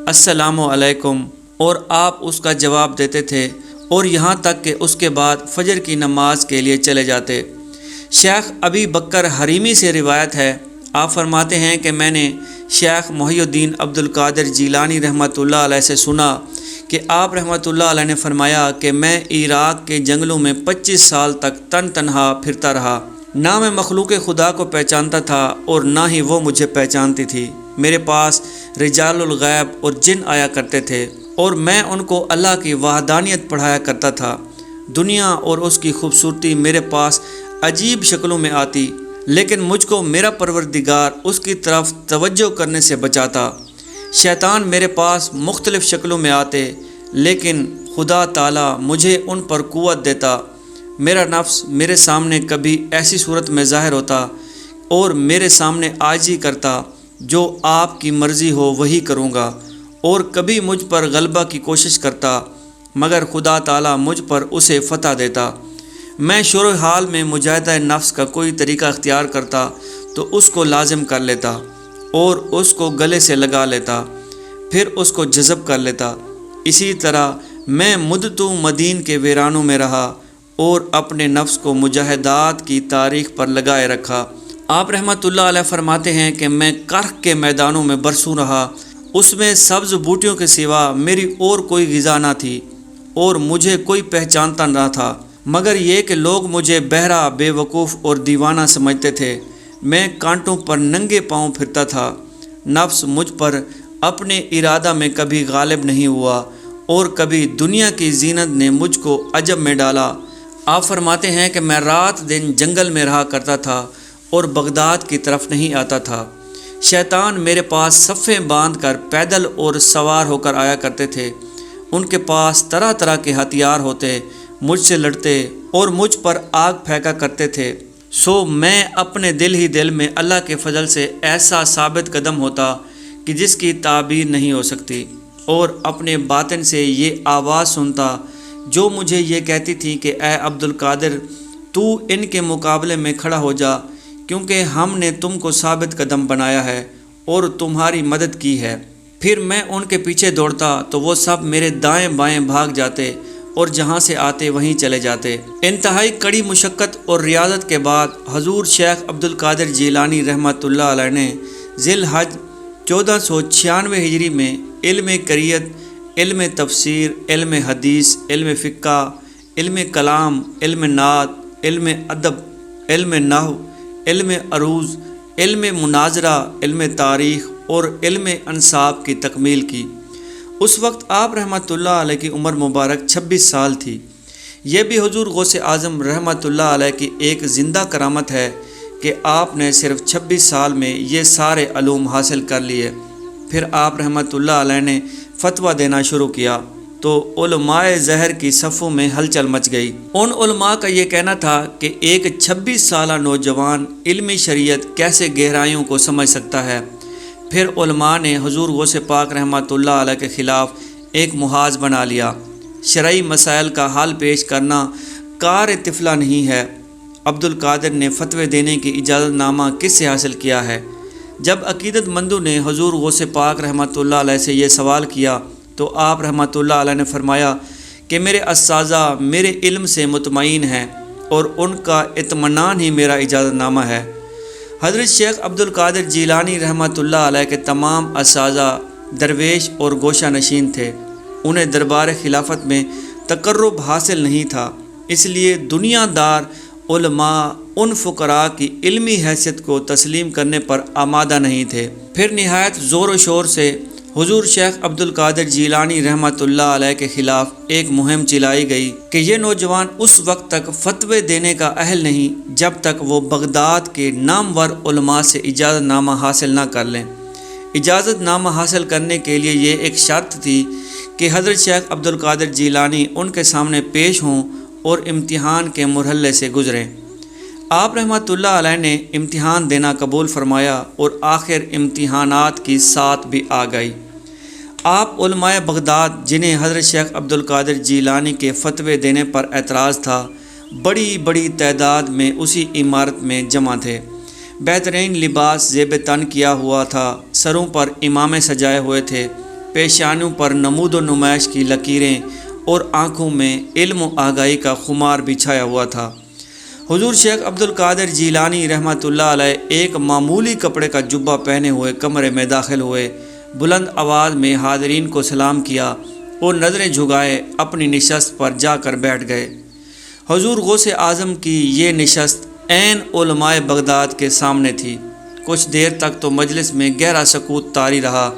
السلام علیکم، اور آپ اس کا جواب دیتے تھے، اور یہاں تک کہ اس کے بعد فجر کی نماز کے لیے چلے جاتے۔ شیخ ابی بکر حریمی سے روایت ہے، آپ فرماتے ہیں کہ میں نے شیخ محی الدین عبد القادر جیلانی رحمۃ اللہ علیہ سے سنا کہ آپ رحمۃ اللہ علیہ نے فرمایا کہ میں عراق کے جنگلوں میں 25 سال تک تنہا پھرتا رہا، نہ میں مخلوق خدا کو پہچانتا تھا اور نہ ہی وہ مجھے پہچانتی تھی۔ میرے پاس رجال الغیب اور جن آیا کرتے تھے، اور میں ان کو اللہ کی وحدانیت پڑھایا کرتا تھا۔ دنیا اور اس کی خوبصورتی میرے پاس عجیب شکلوں میں آتی، لیکن مجھ کو میرا پروردگار اس کی طرف توجہ کرنے سے بچاتا۔ شیطان میرے پاس مختلف شکلوں میں آتے، لیکن خدا تعالیٰ مجھے ان پر قوت دیتا۔ میرا نفس میرے سامنے کبھی ایسی صورت میں ظاہر ہوتا اور میرے سامنے عاجزی کرتا، جو آپ کی مرضی ہو وہی کروں گا، اور کبھی مجھ پر غلبہ کی کوشش کرتا، مگر خدا تعالیٰ مجھ پر اسے فتح دیتا۔ میں شروع حال میں مجاہدہ نفس کا کوئی طریقہ اختیار کرتا تو اس کو لازم کر لیتا اور اس کو گلے سے لگا لیتا، پھر اس کو جذب کر لیتا۔ اسی طرح میں مدتوں مدین کے ویرانوں میں رہا اور اپنے نفس کو مجاہدات کی تاریخ پر لگائے رکھا۔ آپ رحمۃ اللہ علیہ فرماتے ہیں کہ میں کرخ کے میدانوں میں برسوں رہا، اس میں سبز بوٹیوں کے سوا میری اور کوئی غذا نہ تھی، اور مجھے کوئی پہچانتا نہ تھا، مگر یہ کہ لوگ مجھے بہرا، بے وقوف اور دیوانہ سمجھتے تھے۔ میں کانٹوں پر ننگے پاؤں پھرتا تھا۔ نفس مجھ پر اپنے ارادہ میں کبھی غالب نہیں ہوا، اور کبھی دنیا کی زینت نے مجھ کو عجب میں ڈالا۔ آپ فرماتے ہیں کہ میں رات دن جنگل میں رہا کرتا تھا اور بغداد کی طرف نہیں آتا تھا۔ شیطان میرے پاس صفیں باندھ کر پیدل اور سوار ہو کر آیا کرتے تھے، ان کے پاس طرح طرح کے ہتھیار ہوتے، مجھ سے لڑتے اور مجھ پر آگ پھینکا کرتے تھے۔ میں اپنے دل میں اللہ کے فضل سے ایسا ثابت قدم ہوتا کہ جس کی تعبیر نہیں ہو سکتی، اور اپنے باطن سے یہ آواز سنتا جو مجھے یہ کہتی تھی کہ اے عبد القادر، تو ان کے مقابلے میں کھڑا ہو جا، کیونکہ ہم نے تم کو ثابت قدم بنایا ہے اور تمہاری مدد کی ہے۔ پھر میں ان کے پیچھے دوڑتا تو وہ سب میرے دائیں بائیں بھاگ جاتے اور جہاں سے آتے وہیں چلے جاتے۔ انتہائی کڑی مشقت اور ریاضت کے بعد حضور شیخ عبد القادر جیلانی رحمۃ اللہ علیہ نے ذی الحج 1496 ہجری میں علم قریت، علم تفسیر، علم حدیث، علم فقہ، علم کلام، علم نعت، علم ادب، علم نحو، علم عروض، علم مناظرہ، علم تاریخ اور علم انساب کی تکمیل کی۔ اس وقت آپ رحمۃ اللہ علیہ کی عمر مبارک 26 سال تھی۔ یہ بھی حضور غوث اعظم رحمۃ اللہ علیہ کی ایک زندہ کرامت ہے کہ آپ نے صرف 26 سال میں یہ سارے علوم حاصل کر لیے۔ پھر آپ رحمۃ اللہ علیہ نے فتویٰ دینا شروع کیا تو علماء زہر کی صفوں میں ہلچل مچ گئی۔ ان علماء کا یہ کہنا تھا کہ ایک 26 سالہ نوجوان علمی شریعت کیسے گہرائیوں کو سمجھ سکتا ہے۔ پھر علماء نے حضور غوث پاک رحمۃ اللہ علیہ کے خلاف ایک محاذ بنا لیا۔ شرعی مسائل کا حل پیش کرنا کار طفلہ نہیں ہے۔ عبد القادر نے فتوے دینے کی اجازت نامہ کس سے حاصل کیا ہے؟ جب عقیدت مندوں نے حضور غوث پاک رحمۃ اللہ علیہ سے یہ سوال کیا تو آپ رحمۃ اللہ علیہ نے فرمایا کہ میرے اساتذہ میرے علم سے مطمئن ہیں اور ان کا اطمینان ہی میرا اجازت نامہ ہے۔ حضرت شیخ عبد القادر جیلانی رحمۃ اللہ علیہ کے تمام اساتذہ درویش اور گوشہ نشین تھے۔ انہیں دربار خلافت میں تقرب حاصل نہیں تھا، اس لیے دنیا دار علماء ان فقراء کی علمی حیثیت کو تسلیم کرنے پر آمادہ نہیں تھے۔ پھر نہایت زور و شور سے حضور شیخ عبد القادر جیلانی رحمۃ اللہ علیہ کے خلاف ایک مہم چلائی گئی کہ یہ نوجوان اس وقت تک فتوے دینے کا اہل نہیں جب تک وہ بغداد کے نامور علماء سے اجازت نامہ حاصل نہ کر لیں۔ اجازت نامہ حاصل کرنے کے لیے یہ ایک شرط تھی کہ حضرت شیخ عبد القادر جیلانی ان کے سامنے پیش ہوں اور امتحان کے مرحلے سے گزریں۔ آپ رحمۃ اللہ علیہ نے امتحان دینا قبول فرمایا اور آخر امتحانات کی ساعت بھی آ گئی۔ آپ علماء بغداد جنہیں حضرت شیخ عبد القادر جیلانی کے فتوے دینے پر اعتراض تھا، بڑی بڑی تعداد میں اسی عمارت میں جمع تھے۔ بہترین لباس زیب تن کیا ہوا تھا، سروں پر امامے سجائے ہوئے تھے، پیشانیوں پر نمود و نمائش کی لکیریں اور آنکھوں میں علم و آگاہی کا خمار بچھایا ہوا تھا۔ حضور شیخ عبد القادر جیلانی رحمۃ اللہ علیہ ایک معمولی کپڑے کا جبہ پہنے ہوئے کمرے میں داخل ہوئے، بلند آواز میں حاضرین کو سلام کیا اور نظریں جھکائے اپنی نشست پر جا کر بیٹھ گئے۔ حضور غوث اعظم کی یہ نشست عین علماء بغداد کے سامنے تھی۔ کچھ دیر تک تو مجلس میں گہرا سکوت طاری رہا،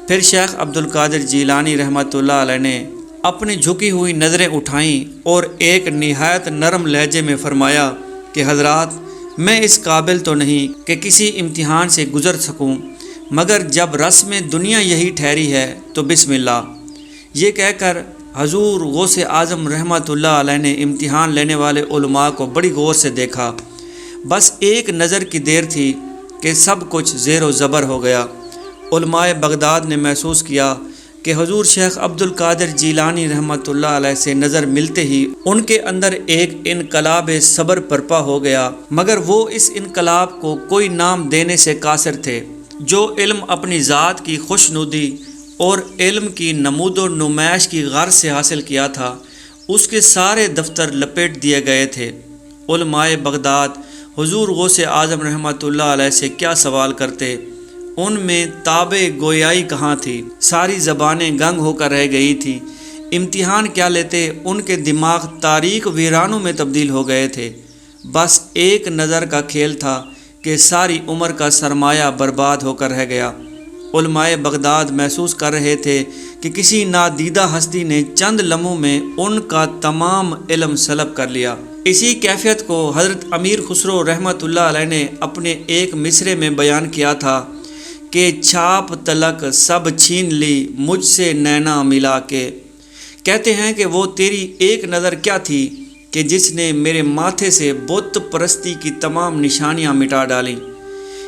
پھر شیخ عبد القادر جیلانی رحمۃ اللہ علیہ نے اپنی جھکی ہوئی نظریں اٹھائیں اور ایک نہایت نرم لہجے میں فرمایا کہ حضرات، میں اس قابل تو نہیں کہ کسی امتحان سے گزر سکوں، مگر جب رسم دنیا یہی ٹھہری ہے تو بسم اللہ۔ یہ کہہ کر حضور غوث اعظم رحمۃ اللہ علیہ نے امتحان لینے والے علماء کو بڑی غور سے دیکھا۔ بس ایک نظر کی دیر تھی کہ سب کچھ زیر و زبر ہو گیا۔ علماء بغداد نے محسوس کیا کہ حضور شیخ عبد القادر جیلانی رحمۃ اللہ علیہ سے نظر ملتے ہی ان کے اندر ایک انقلاب صبر برپا ہو گیا، مگر وہ اس انقلاب کو کوئی نام دینے سے قاصر تھے۔ جو علم اپنی ذات کی خوشنودی اور علم کی نمود و نمائش کی غرض سے حاصل کیا تھا، اس کے سارے دفتر لپیٹ دیے گئے تھے۔ علماء بغداد حضور غوث اعظم رحمۃ اللہ علیہ سے کیا سوال کرتے؟ ان میں تاب گویائی کہاں تھی؟ ساری زبانیں گنگ ہو کر رہ گئی تھی۔ امتحان کیا لیتے؟ ان کے دماغ تاریک ویرانوں میں تبدیل ہو گئے تھے۔ بس ایک نظر کا کھیل تھا کہ ساری عمر کا سرمایہ برباد ہو کر رہ گیا۔ علماء بغداد محسوس کر رہے تھے کہ کسی نادیدہ ہستی نے چند لمحوں میں ان کا تمام علم سلب کر لیا۔ اسی کیفیت کو حضرت امیر خسرو رحمۃ اللہ علیہ نے اپنے ایک مصرے میں بیان کیا تھا کہ چھاپ تلک سب چھین لی مجھ سے نینا ملا کے۔ کہتے ہیں کہ وہ تیری ایک نظر کیا تھی کہ جس نے میرے ماتھے سے بت پرستی کی تمام نشانیاں مٹا ڈالیں۔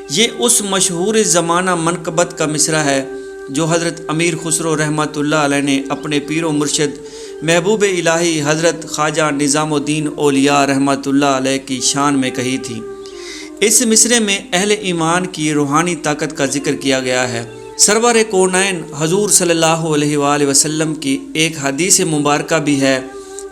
یہ اس مشہور زمانہ منقبت کا مصرع ہے جو حضرت امیر خسرو رحمۃ اللہ علیہ نے اپنے پیر و مرشد محبوب الہی حضرت خواجہ نظام الدین اولیاء رحمۃ اللہ علیہ کی شان میں کہی تھی۔ اس مصرعے میں اہل ایمان کی روحانی طاقت کا ذکر کیا گیا ہے۔ سرور کونین حضور صلی اللہ علیہ وآلہ وسلم کی ایک حدیث مبارکہ بھی ہے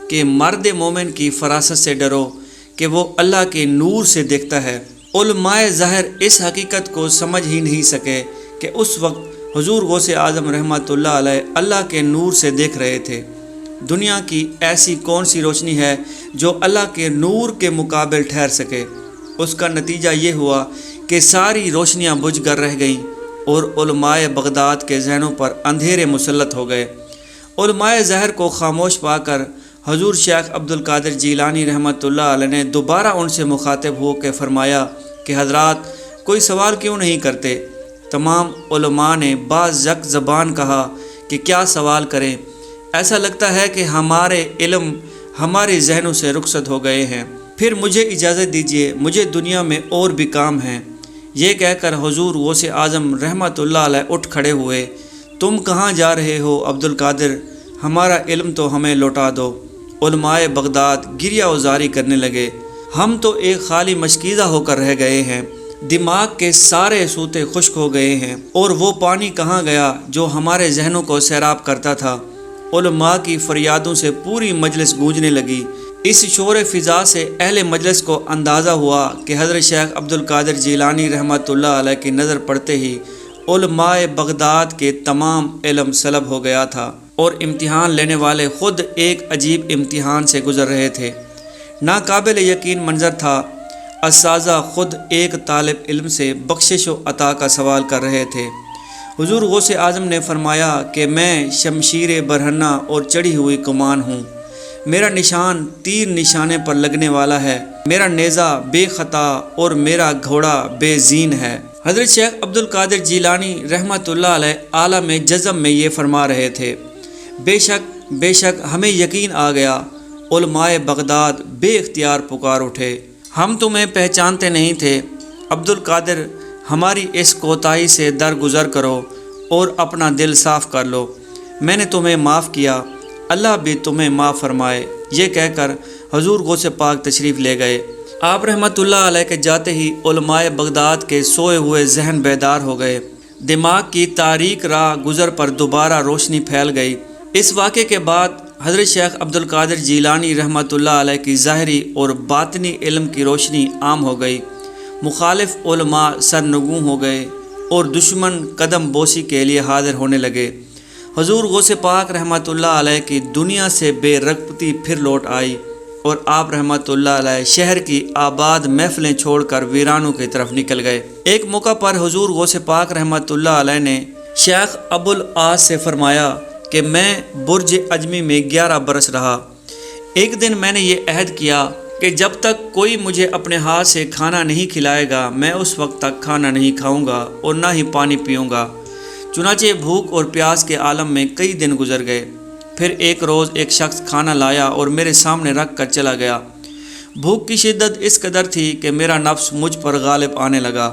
کہ مرد مومن کی فراست سے ڈرو کہ وہ اللہ کے نور سے دیکھتا ہے۔ علماء ظاہر اس حقیقت کو سمجھ ہی نہیں سکے کہ اس وقت حضور غوث اعظم رحمۃ اللہ علیہ اللہ کے نور سے دیکھ رہے تھے۔ دنیا کی ایسی کون سی روشنی ہے جو اللہ کے نور کے مقابل ٹھہر سکے؟ اس کا نتیجہ یہ ہوا کہ ساری روشنیاں بجھ کر رہ گئیں اور علماء بغداد کے ذہنوں پر اندھیرے مسلط ہو گئے۔ علماء ظاہر کو خاموش پا کر حضور شیخ عبد القادر جیلانی رحمۃ اللہ علیہ نے دوبارہ ان سے مخاطب ہو کے فرمایا کہ حضرات، کوئی سوال کیوں نہیں کرتے؟ تمام علماء نے بعض یک زبان کہا کہ کیا سوال کریں، ایسا لگتا ہے کہ ہمارے علم ہمارے ذہنوں سے رخصت ہو گئے ہیں، پھر مجھے اجازت دیجیے، مجھے دنیا میں اور بھی کام ہیں۔ یہ کہہ کر حضور غوث اعظم رحمۃ اللہ علیہ اٹھ کھڑے ہوئے۔ تم کہاں جا رہے ہو عبد القادر؟ ہمارا علم تو ہمیں لوٹا دو۔ علماء بغداد گریہ وزاری کرنے لگے۔ ہم تو ایک خالی مشکیزہ ہو کر رہ گئے ہیں، دماغ کے سارے سوتے خشک ہو گئے ہیں، اور وہ پانی کہاں گیا جو ہمارے ذہنوں کو سیراب کرتا تھا؟ علماء کی فریادوں سے پوری مجلس گونجنے لگی۔ اس شور فضا سے اہل مجلس کو اندازہ ہوا کہ حضرت شیخ عبد القادر جیلانی رحمۃ اللہ علیہ کی نظر پڑتے ہی علماء بغداد کے تمام علم سلب ہو گیا تھا، اور امتحان لینے والے خود ایک عجیب امتحان سے گزر رہے تھے۔ ناقابل یقین منظر تھا۔ اساتذہ خود ایک طالب علم سے بخشش و عطا کا سوال کر رہے تھے۔ حضور غوث اعظم نے فرمایا کہ میں شمشیر برہنہ اور چڑھی ہوئی کمان ہوں، میرا نشان تیر نشانے پر لگنے والا ہے، میرا نیزہ بے خطا اور میرا گھوڑا بے زین ہے۔ حضرت شیخ عبد القادر جیلانی رحمۃ اللہ علیہ عالم جزم میں یہ فرما رہے تھے، بے شک ہمیں یقین آ گیا، علماء بغداد بے اختیار پکار اٹھے، ہم تمہیں پہچانتے نہیں تھے، عبد القادر ہماری اس کوتاہی سے درگزر کرو اور اپنا دل صاف کر لو، میں نے تمہیں معاف کیا، اللہ بھی تمہیں معاف فرمائے۔ یہ کہہ کر حضور غوث پاک تشریف لے گئے۔ آپ رحمۃ اللہ علیہ کے جاتے ہی علماء بغداد کے سوئے ہوئے ذہن بیدار ہو گئے، دماغ کی تاریک راہ گزر پر دوبارہ روشنی پھیل گئی۔ اس واقعے کے بعد حضرت شیخ عبد القادر جیلانی رحمۃ اللہ علیہ کی ظاہری اور باطنی علم کی روشنی عام ہو گئی، مخالف علماء سرنگوں ہو گئے اور دشمن قدم بوسی کے لیے حاضر ہونے لگے۔ حضور غوث پاک رحمۃ اللہ علیہ کی دنیا سے بے رغبتی پھر لوٹ آئی اور آپ رحمۃ اللہ علیہ شہر کی آباد محفلیں چھوڑ کر ویرانوں کی طرف نکل گئے۔ ایک موقع پر حضور غوث پاک رحمۃ اللہ علیہ نے شیخ ابو العاص سے فرمایا کہ میں برج اجمی میں 11 برس رہا۔ ایک دن میں نے یہ عہد کیا کہ جب تک کوئی مجھے اپنے ہاتھ سے کھانا نہیں کھلائے گا میں اس وقت تک کھانا نہیں کھاؤں گا اور نہ ہی پانی پیوں گا۔ چنانچہ بھوک اور پیاس کے عالم میں کئی دن گزر گئے۔ پھر ایک روز ایک شخص کھانا لایا اور میرے سامنے رکھ کر چلا گیا۔ بھوک کی شدت اس قدر تھی کہ میرا نفس مجھ پر غالب آنے لگا۔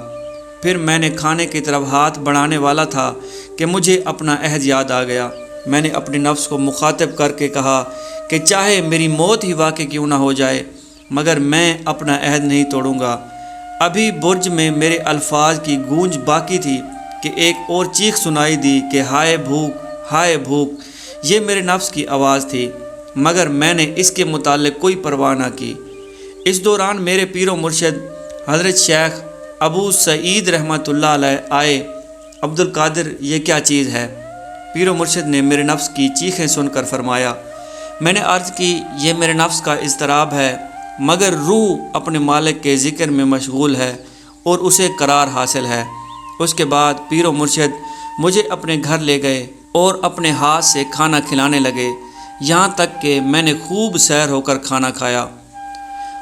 پھر میں نے کھانے کی طرف ہاتھ بڑھانے والا تھا کہ مجھے اپنا عہد یاد آ گیا۔ میں نے اپنے نفس کو مخاطب کر کے کہا کہ چاہے میری موت ہی واقع کیوں نہ ہو جائے مگر میں اپنا عہد نہیں توڑوں گا۔ ابھی برج میں میرے الفاظ کی گونج باقی تھی کہ ایک اور چیخ سنائی دی کہ ہائے بھوک، ہائے بھوک۔ یہ میرے نفس کی آواز تھی مگر میں نے اس کے متعلق کوئی پرواہ نہ کی۔ اس دوران میرے پیر و مرشد حضرت شیخ ابو سعید رحمۃ اللہ علیہ آئے۔ عبد القادر یہ کیا چیز ہے؟ پیر و مرشد نے میرے نفس کی چیخیں سن کر فرمایا۔ میں نے عرض کی یہ میرے نفس کا اضطراب ہے مگر روح اپنے مالک کے ذکر میں مشغول ہے اور اسے قرار حاصل ہے۔ اس کے بعد پیر و مرشد مجھے اپنے گھر لے گئے اور اپنے ہاتھ سے کھانا کھلانے لگے، یہاں تک کہ میں نے خوب سیر ہو کر کھانا کھایا۔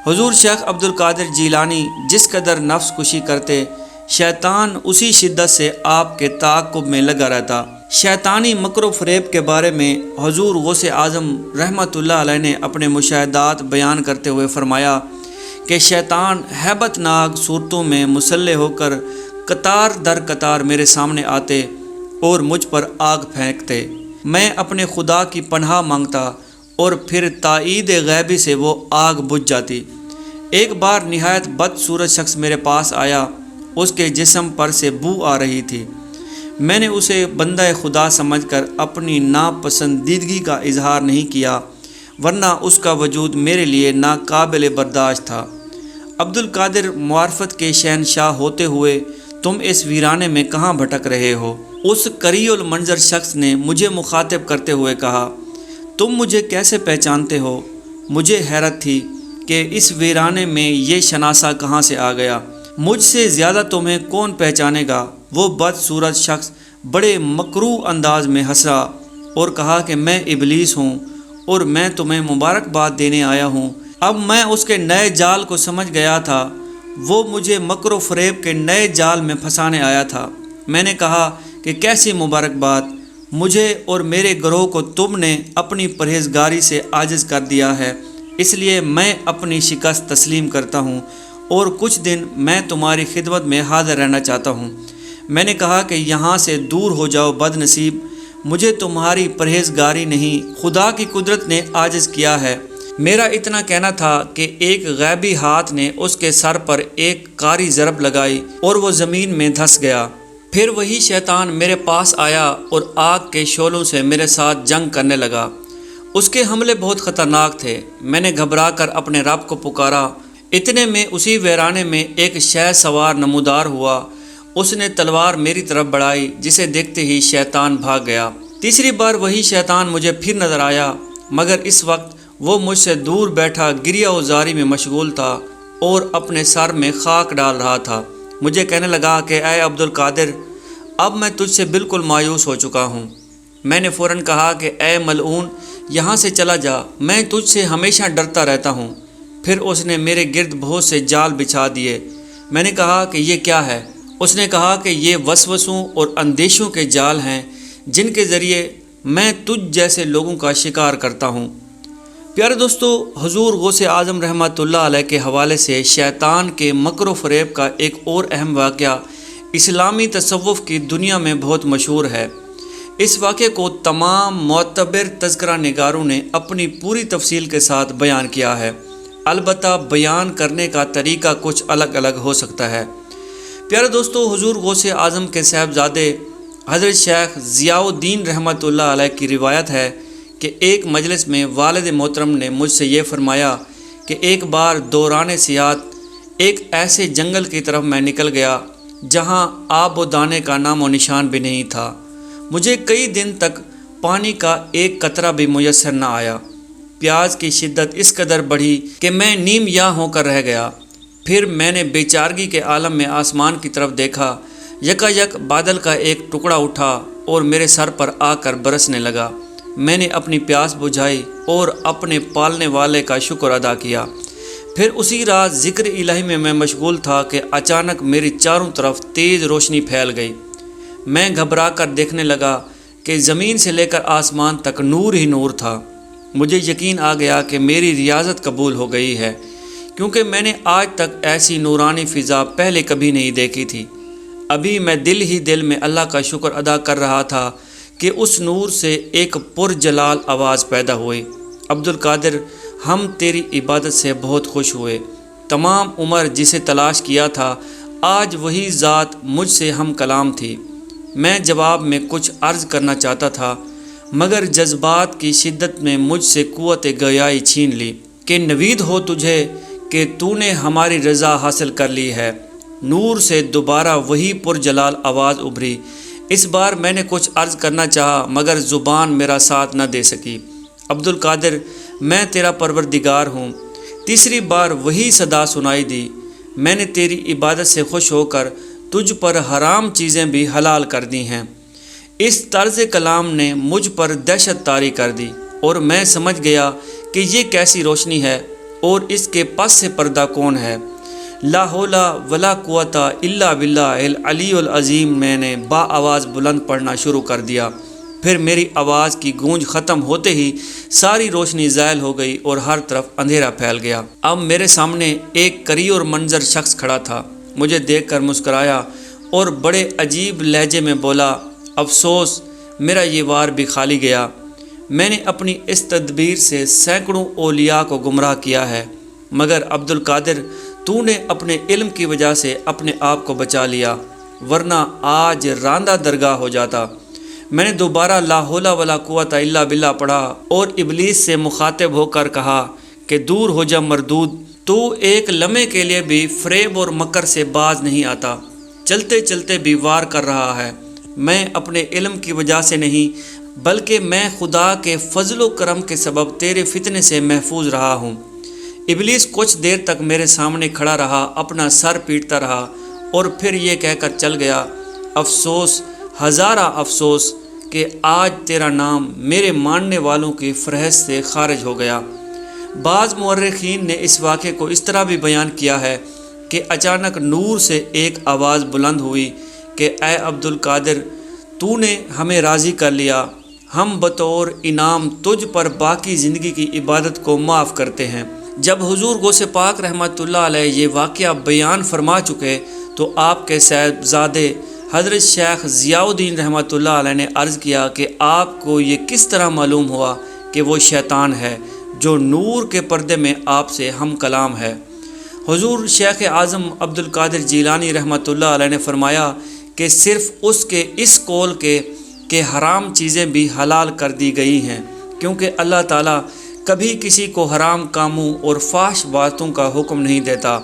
حضور شیخ عبد القادر جیلانی جس قدر نفس کشی کرتے، شیطان اسی شدت سے آپ کے تعاقب میں لگا رہتا۔ شیطانی مکر و فریب کے بارے میں حضور غوث اعظم رحمۃ اللہ علیہ نے اپنے مشاہدات بیان کرتے ہوئے فرمایا کہ شیطان ہیبت ناک صورتوں میں مسلح ہو کر قطار در قطار میرے سامنے آتے اور مجھ پر آگ پھینکتے۔ میں اپنے خدا کی پناہ مانگتا اور پھر تائید غیبی سے وہ آگ بجھ جاتی۔ ایک بار نہایت بد صورت شخص میرے پاس آیا، اس کے جسم پر سے بو آ رہی تھی۔ میں نے اسے بندہ خدا سمجھ کر اپنی ناپسندیدگی کا اظہار نہیں کیا ورنہ اس کا وجود میرے لیے ناقابل برداشت تھا۔ عبد القادر معرفت کے شہنشاہ ہوتے ہوئے تم اس ویرانے میں کہاں بھٹک رہے ہو؟ اس قریع المنظر شخص نے مجھے مخاطب کرتے ہوئے کہا، تم مجھے کیسے پہچانتے ہو؟ مجھے حیرت تھی کہ اس ویرانے میں یہ شناسہ کہاں سے آ گیا۔ مجھ سے زیادہ تمہیں کون پہچانے گا؟ وہ بد صورت شخص بڑے مکروہ انداز میں ہنسا اور کہا کہ میں ابلیس ہوں اور میں تمہیں مبارکباد دینے آیا ہوں۔ اب میں اس کے نئے جال کو سمجھ گیا تھا، وہ مجھے مکر و فریب کے نئے جال میں پھنسانے آیا تھا۔ میں نے کہا کہ کیسی مبارکباد، مجھے اور میرے گروہ کو تم نے اپنی پرہیزگاری سے عاجز کر دیا ہے، اس لیے میں اپنی شکست تسلیم کرتا ہوں اور کچھ دن میں تمہاری خدمت میں حاضر رہنا چاہتا ہوں۔ میں نے کہا کہ یہاں سے دور ہو جاؤ بد نصیب، مجھے تمہاری پرہیزگاری نہیں خدا کی قدرت نے عاجز کیا ہے۔ میرا اتنا کہنا تھا کہ ایک غیبی ہاتھ نے اس کے سر پر ایک کاری ضرب لگائی اور وہ زمین میں دھس گیا۔ پھر وہی شیطان میرے پاس آیا اور آگ کے شعلوں سے میرے ساتھ جنگ کرنے لگا۔ اس کے حملے بہت خطرناک تھے۔ میں نے گھبرا کر اپنے رب کو پکارا۔ اتنے میں اسی ویرانے میں ایک شہ سوار نمودار ہوا۔ اس نے تلوار میری طرف بڑھائی، جسے دیکھتے ہی شیطان بھاگ گیا۔ تیسری بار وہی شیطان مجھے پھر نظر آیا، مگر اس وقت وہ مجھ سے دور بیٹھا گریہ و زاری میں مشغول تھا اور اپنے سر میں خاک ڈال رہا تھا۔ مجھے کہنے لگا کہ اے عبد القادر، اب میں تجھ سے بالکل مایوس ہو چکا ہوں۔ میں نے فوراً کہا کہ اے ملعون، یہاں سے چلا جا، میں تجھ سے ہمیشہ ڈرتا رہتا ہوں۔ پھر اس نے میرے گرد بہت سے جال بچھا دیے۔ میں نے کہا کہ یہ کیا ہے؟ اس نے کہا کہ یہ وسوسوں اور اندیشوں کے جال ہیں جن کے ذریعے میں تجھ جیسے لوگوں کا شکار کرتا ہوں۔ پیارے دوستو، حضور غوث اعظم رحمۃ اللہ علیہ کے حوالے سے شیطان کے مکر و فریب کا ایک اور اہم واقعہ اسلامی تصوف کی دنیا میں بہت مشہور ہے۔ اس واقعے کو تمام معتبر تذکرہ نگاروں نے اپنی پوری تفصیل کے ساتھ بیان کیا ہے، البتہ بیان کرنے کا طریقہ کچھ الگ الگ ہو سکتا ہے۔ پیارے دوستو، حضور غوث اعظم کے صاحبزادے حضرت شیخ ضیاء الدین رحمۃ اللہ علیہ کی روایت ہے کہ ایک مجلس میں والد محترم نے مجھ سے یہ فرمایا کہ ایک بار دوران سیاحت ایک ایسے جنگل کی طرف میں نکل گیا جہاں آب و دانے کا نام و نشان بھی نہیں تھا۔ مجھے کئی دن تک پانی کا ایک قطرہ بھی میسر نہ آیا۔ پیاس کی شدت اس قدر بڑھی کہ میں نیم یاہ ہو کر رہ گیا۔ پھر میں نے بے چارگی کے عالم میں آسمان کی طرف دیکھا، یکا یک بادل کا ایک ٹکڑا اٹھا اور میرے سر پر آ کر برسنے لگا۔ میں نے اپنی پیاس بجھائی اور اپنے پالنے والے کا شکر ادا کیا۔ پھر اسی رات ذکر الہی میں میں مشغول تھا کہ اچانک میری چاروں طرف تیز روشنی پھیل گئی۔ میں گھبرا کر دیکھنے لگا کہ زمین سے لے کر آسمان تک نور ہی نور تھا۔ مجھے یقین آ گیا کہ میری ریاضت قبول ہو گئی ہے، کیونکہ میں نے آج تک ایسی نورانی فضا پہلے کبھی نہیں دیکھی تھی۔ ابھی میں دل ہی دل میں اللہ کا شکر ادا کر رہا تھا کہ اس نور سے ایک پرجلال آواز پیدا ہوئی، عبد القادر، ہم تیری عبادت سے بہت خوش ہوئے۔ تمام عمر جسے تلاش کیا تھا، آج وہی ذات مجھ سے ہم کلام تھی۔ میں جواب میں کچھ عرض کرنا چاہتا تھا، مگر جذبات کی شدت میں مجھ سے قوت گویائی چھین لی کہ نوید ہو تجھے کہ تو نے ہماری رضا حاصل کر لی ہے۔ نور سے دوبارہ وہی پرجلال آواز ابھری۔ اس بار میں نے کچھ عرض کرنا چاہا مگر زبان میرا ساتھ نہ دے سکی۔ عبد القادر، میں تیرا پروردگار ہوں۔ تیسری بار وہی صدا سنائی دی، میں نے تیری عبادت سے خوش ہو کر تجھ پر حرام چیزیں بھی حلال کر دی ہیں۔ اس طرز کلام نے مجھ پر دہشت طاری کر دی اور میں سمجھ گیا کہ یہ کیسی روشنی ہے اور اس کے پس سے پردہ کون ہے۔ لا حول ولا قوت الا باللہ العلی العظیم میں نے با آواز بلند پڑھنا شروع کر دیا۔ پھر میری آواز کی گونج ختم ہوتے ہی ساری روشنی زائل ہو گئی اور ہر طرف اندھیرا پھیل گیا۔ اب میرے سامنے ایک کری اور منظر شخص کھڑا تھا۔ مجھے دیکھ کر مسکرایا اور بڑے عجیب لہجے میں بولا، افسوس، میرا یہ وار بھی خالی گیا۔ میں نے اپنی اس تدبیر سے سینکڑوں اولیاء کو گمراہ کیا ہے، مگر عبد القادر، تو نے اپنے علم کی وجہ سے اپنے آپ کو بچا لیا، ورنہ آج راندہ درگاہ ہو جاتا۔ میں نے دوبارہ لا حول ولا قوت الا باللہ پڑھا اور ابلیس سے مخاطب ہو کر کہا کہ دور ہو جا مردود، تو ایک لمحے کے لیے بھی فریب اور مکر سے باز نہیں آتا، چلتے چلتے بھی وار کر رہا ہے۔ میں اپنے علم کی وجہ سے نہیں بلکہ میں خدا کے فضل و کرم کے سبب تیرے فتنے سے محفوظ رہا ہوں۔ ابلیس کچھ دیر تک میرے سامنے کھڑا رہا، اپنا سر پیٹتا رہا اور پھر یہ کہہ کر چل گیا، افسوس، ہزارہ افسوس کہ آج تیرا نام میرے ماننے والوں کی فہرست سے خارج ہو گیا۔ بعض مورخین نے اس واقعے کو اس طرح بھی بیان کیا ہے کہ اچانک نور سے ایک آواز بلند ہوئی کہ اے عبد القادر، تو نے ہمیں راضی کر لیا، ہم بطور انعام تجھ پر باقی زندگی کی عبادت کو معاف کرتے ہیں۔ جب حضور غوث پاک رحمۃ اللہ علیہ یہ واقعہ بیان فرما چکے تو آپ کے صاحبزادے حضرت شیخ ضیاء الدین رحمۃ اللہ علیہ نے عرض کیا کہ آپ کو یہ کس طرح معلوم ہوا کہ وہ شیطان ہے جو نور کے پردے میں آپ سے ہم کلام ہے؟ حضور شیخ اعظم عبد القادر جیلانی رحمۃ اللہ علیہ نے فرمایا کہ صرف اس کے اس قول کہ حرام چیزیں بھی حلال کر دی گئی ہیں، کیونکہ اللہ تعالیٰ کبھی کسی کو حرام کاموں اور فحش باتوں کا حکم نہیں دیتا۔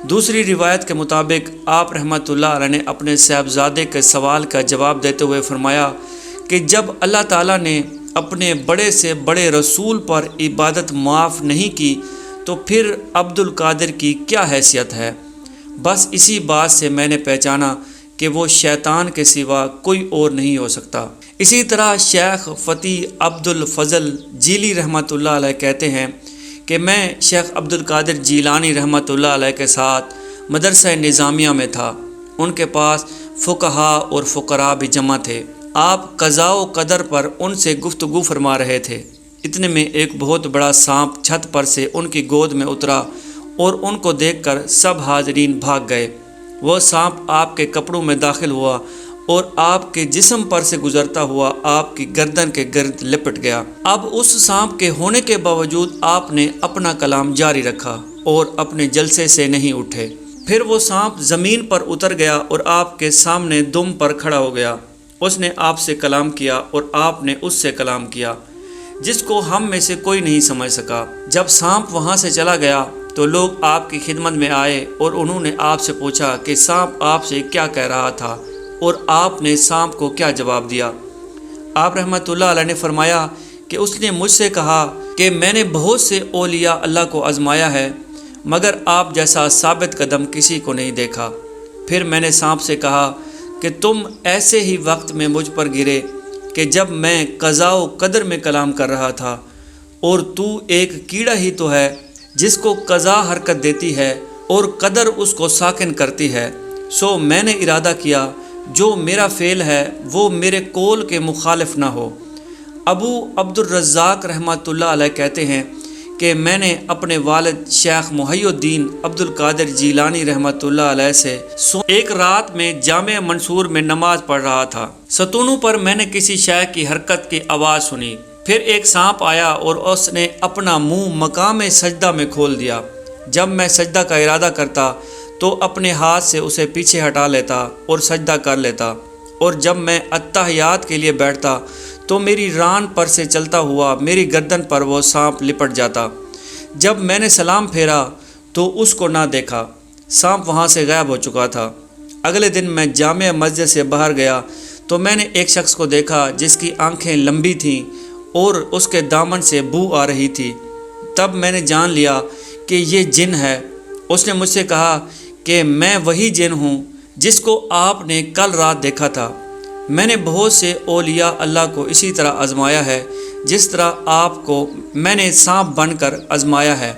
دوسری روایت کے مطابق آپ رحمۃ اللہ علیہ نے اپنے صاحبزادے کے سوال کا جواب دیتے ہوئے فرمایا کہ جب اللہ تعالیٰ نے اپنے بڑے سے بڑے رسول پر عبادت معاف نہیں کی تو پھر عبد القادر کی کیا حیثیت ہے؟ بس اسی بات سے میں نے پہچانا کہ وہ شیطان کے سوا کوئی اور نہیں ہو سکتا۔ اسی طرح شیخ فتح عبد الفضل جیلی رحمۃ اللہ علیہ کہتے ہیں کہ میں شیخ عبد القادر جیلانی رحمۃ اللہ علیہ کے ساتھ مدرسہ نظامیہ میں تھا۔ ان کے پاس فقہا اور فقراء بھی جمع تھے۔ آپ قضاء و قدر پر ان سے گفتگو فرما رہے تھے۔ اتنے میں ایک بہت بڑا سانپ چھت پر سے ان کی گود میں اترا اور ان کو دیکھ کر سب حاضرین بھاگ گئے۔ وہ سانپ آپ کے کپڑوں میں داخل ہوا اور آپ کے جسم پر سے گزرتا ہوا آپ کی گردن کے گرد لپٹ گیا۔ اب اس سانپ کے ہونے کے باوجود آپ نے اپنا کلام جاری رکھا اور اپنے جلسے سے نہیں اٹھے۔ پھر وہ سانپ زمین پر اتر گیا اور آپ کے سامنے دم پر کھڑا ہو گیا۔ اس نے آپ سے کلام کیا اور آپ نے اس سے کلام کیا، جس کو ہم میں سے کوئی نہیں سمجھ سکا۔ جب سانپ وہاں سے چلا گیا تو لوگ آپ کی خدمت میں آئے اور انہوں نے آپ سے پوچھا کہ سانپ آپ سے کیا کہہ رہا تھا اور آپ نے سانپ کو کیا جواب دیا؟ آپ رحمۃ اللہ علیہ نے فرمایا کہ اس نے مجھ سے کہا کہ میں نے بہت سے اولیاء اللہ کو آزمایا ہے مگر آپ جیسا ثابت قدم کسی کو نہیں دیکھا۔ پھر میں نے سانپ سے کہا کہ تم ایسے ہی وقت میں مجھ پر گرے کہ جب میں قضاء و قدر میں کلام کر رہا تھا، اور تو ایک کیڑا ہی تو ہے جس کو قضاء حرکت دیتی ہے اور قدر اس کو ساکن کرتی ہے۔ سو میں نے ارادہ کیا جو میرا فعل ہے وہ میرے قول کے مخالف نہ ہو۔ ابو عبد الرزاق رحمۃ اللہ علیہ کہتے ہیں کہ میں نے اپنے والد شیخ محی الدین عبد القادر جیلانی رحمۃ اللہ علیہ سے ایک رات میں جامع منصور میں نماز پڑھ رہا تھا۔ ستونوں پر میں نے کسی شے کی حرکت کی آواز سنی۔ پھر ایک سانپ آیا اور اس نے اپنا منہ مقام سجدہ میں کھول دیا۔ جب میں سجدہ کا ارادہ کرتا تو اپنے ہاتھ سے اسے پیچھے ہٹا لیتا اور سجدہ کر لیتا، اور جب میں اتحیات کے لیے بیٹھتا تو میری ران پر سے چلتا ہوا میری گردن پر وہ سانپ لپٹ جاتا۔ جب میں نے سلام پھیرا تو اس کو نہ دیکھا، سانپ وہاں سے غائب ہو چکا تھا۔ اگلے دن میں جامع مسجد سے باہر گیا تو میں نے ایک شخص کو دیکھا جس کی آنکھیں لمبی تھیں اور اس کے دامن سے بو آ رہی تھی۔ تب میں نے جان لیا کہ یہ جن ہے۔ اس نے مجھ سے کہا کہ میں وہی جن ہوں جس کو آپ نے کل رات دیکھا تھا۔ میں نے بہت سے اولیاء اللہ کو اسی طرح آزمایا ہے جس طرح آپ کو میں نے سانپ بن کر آزمایا ہے،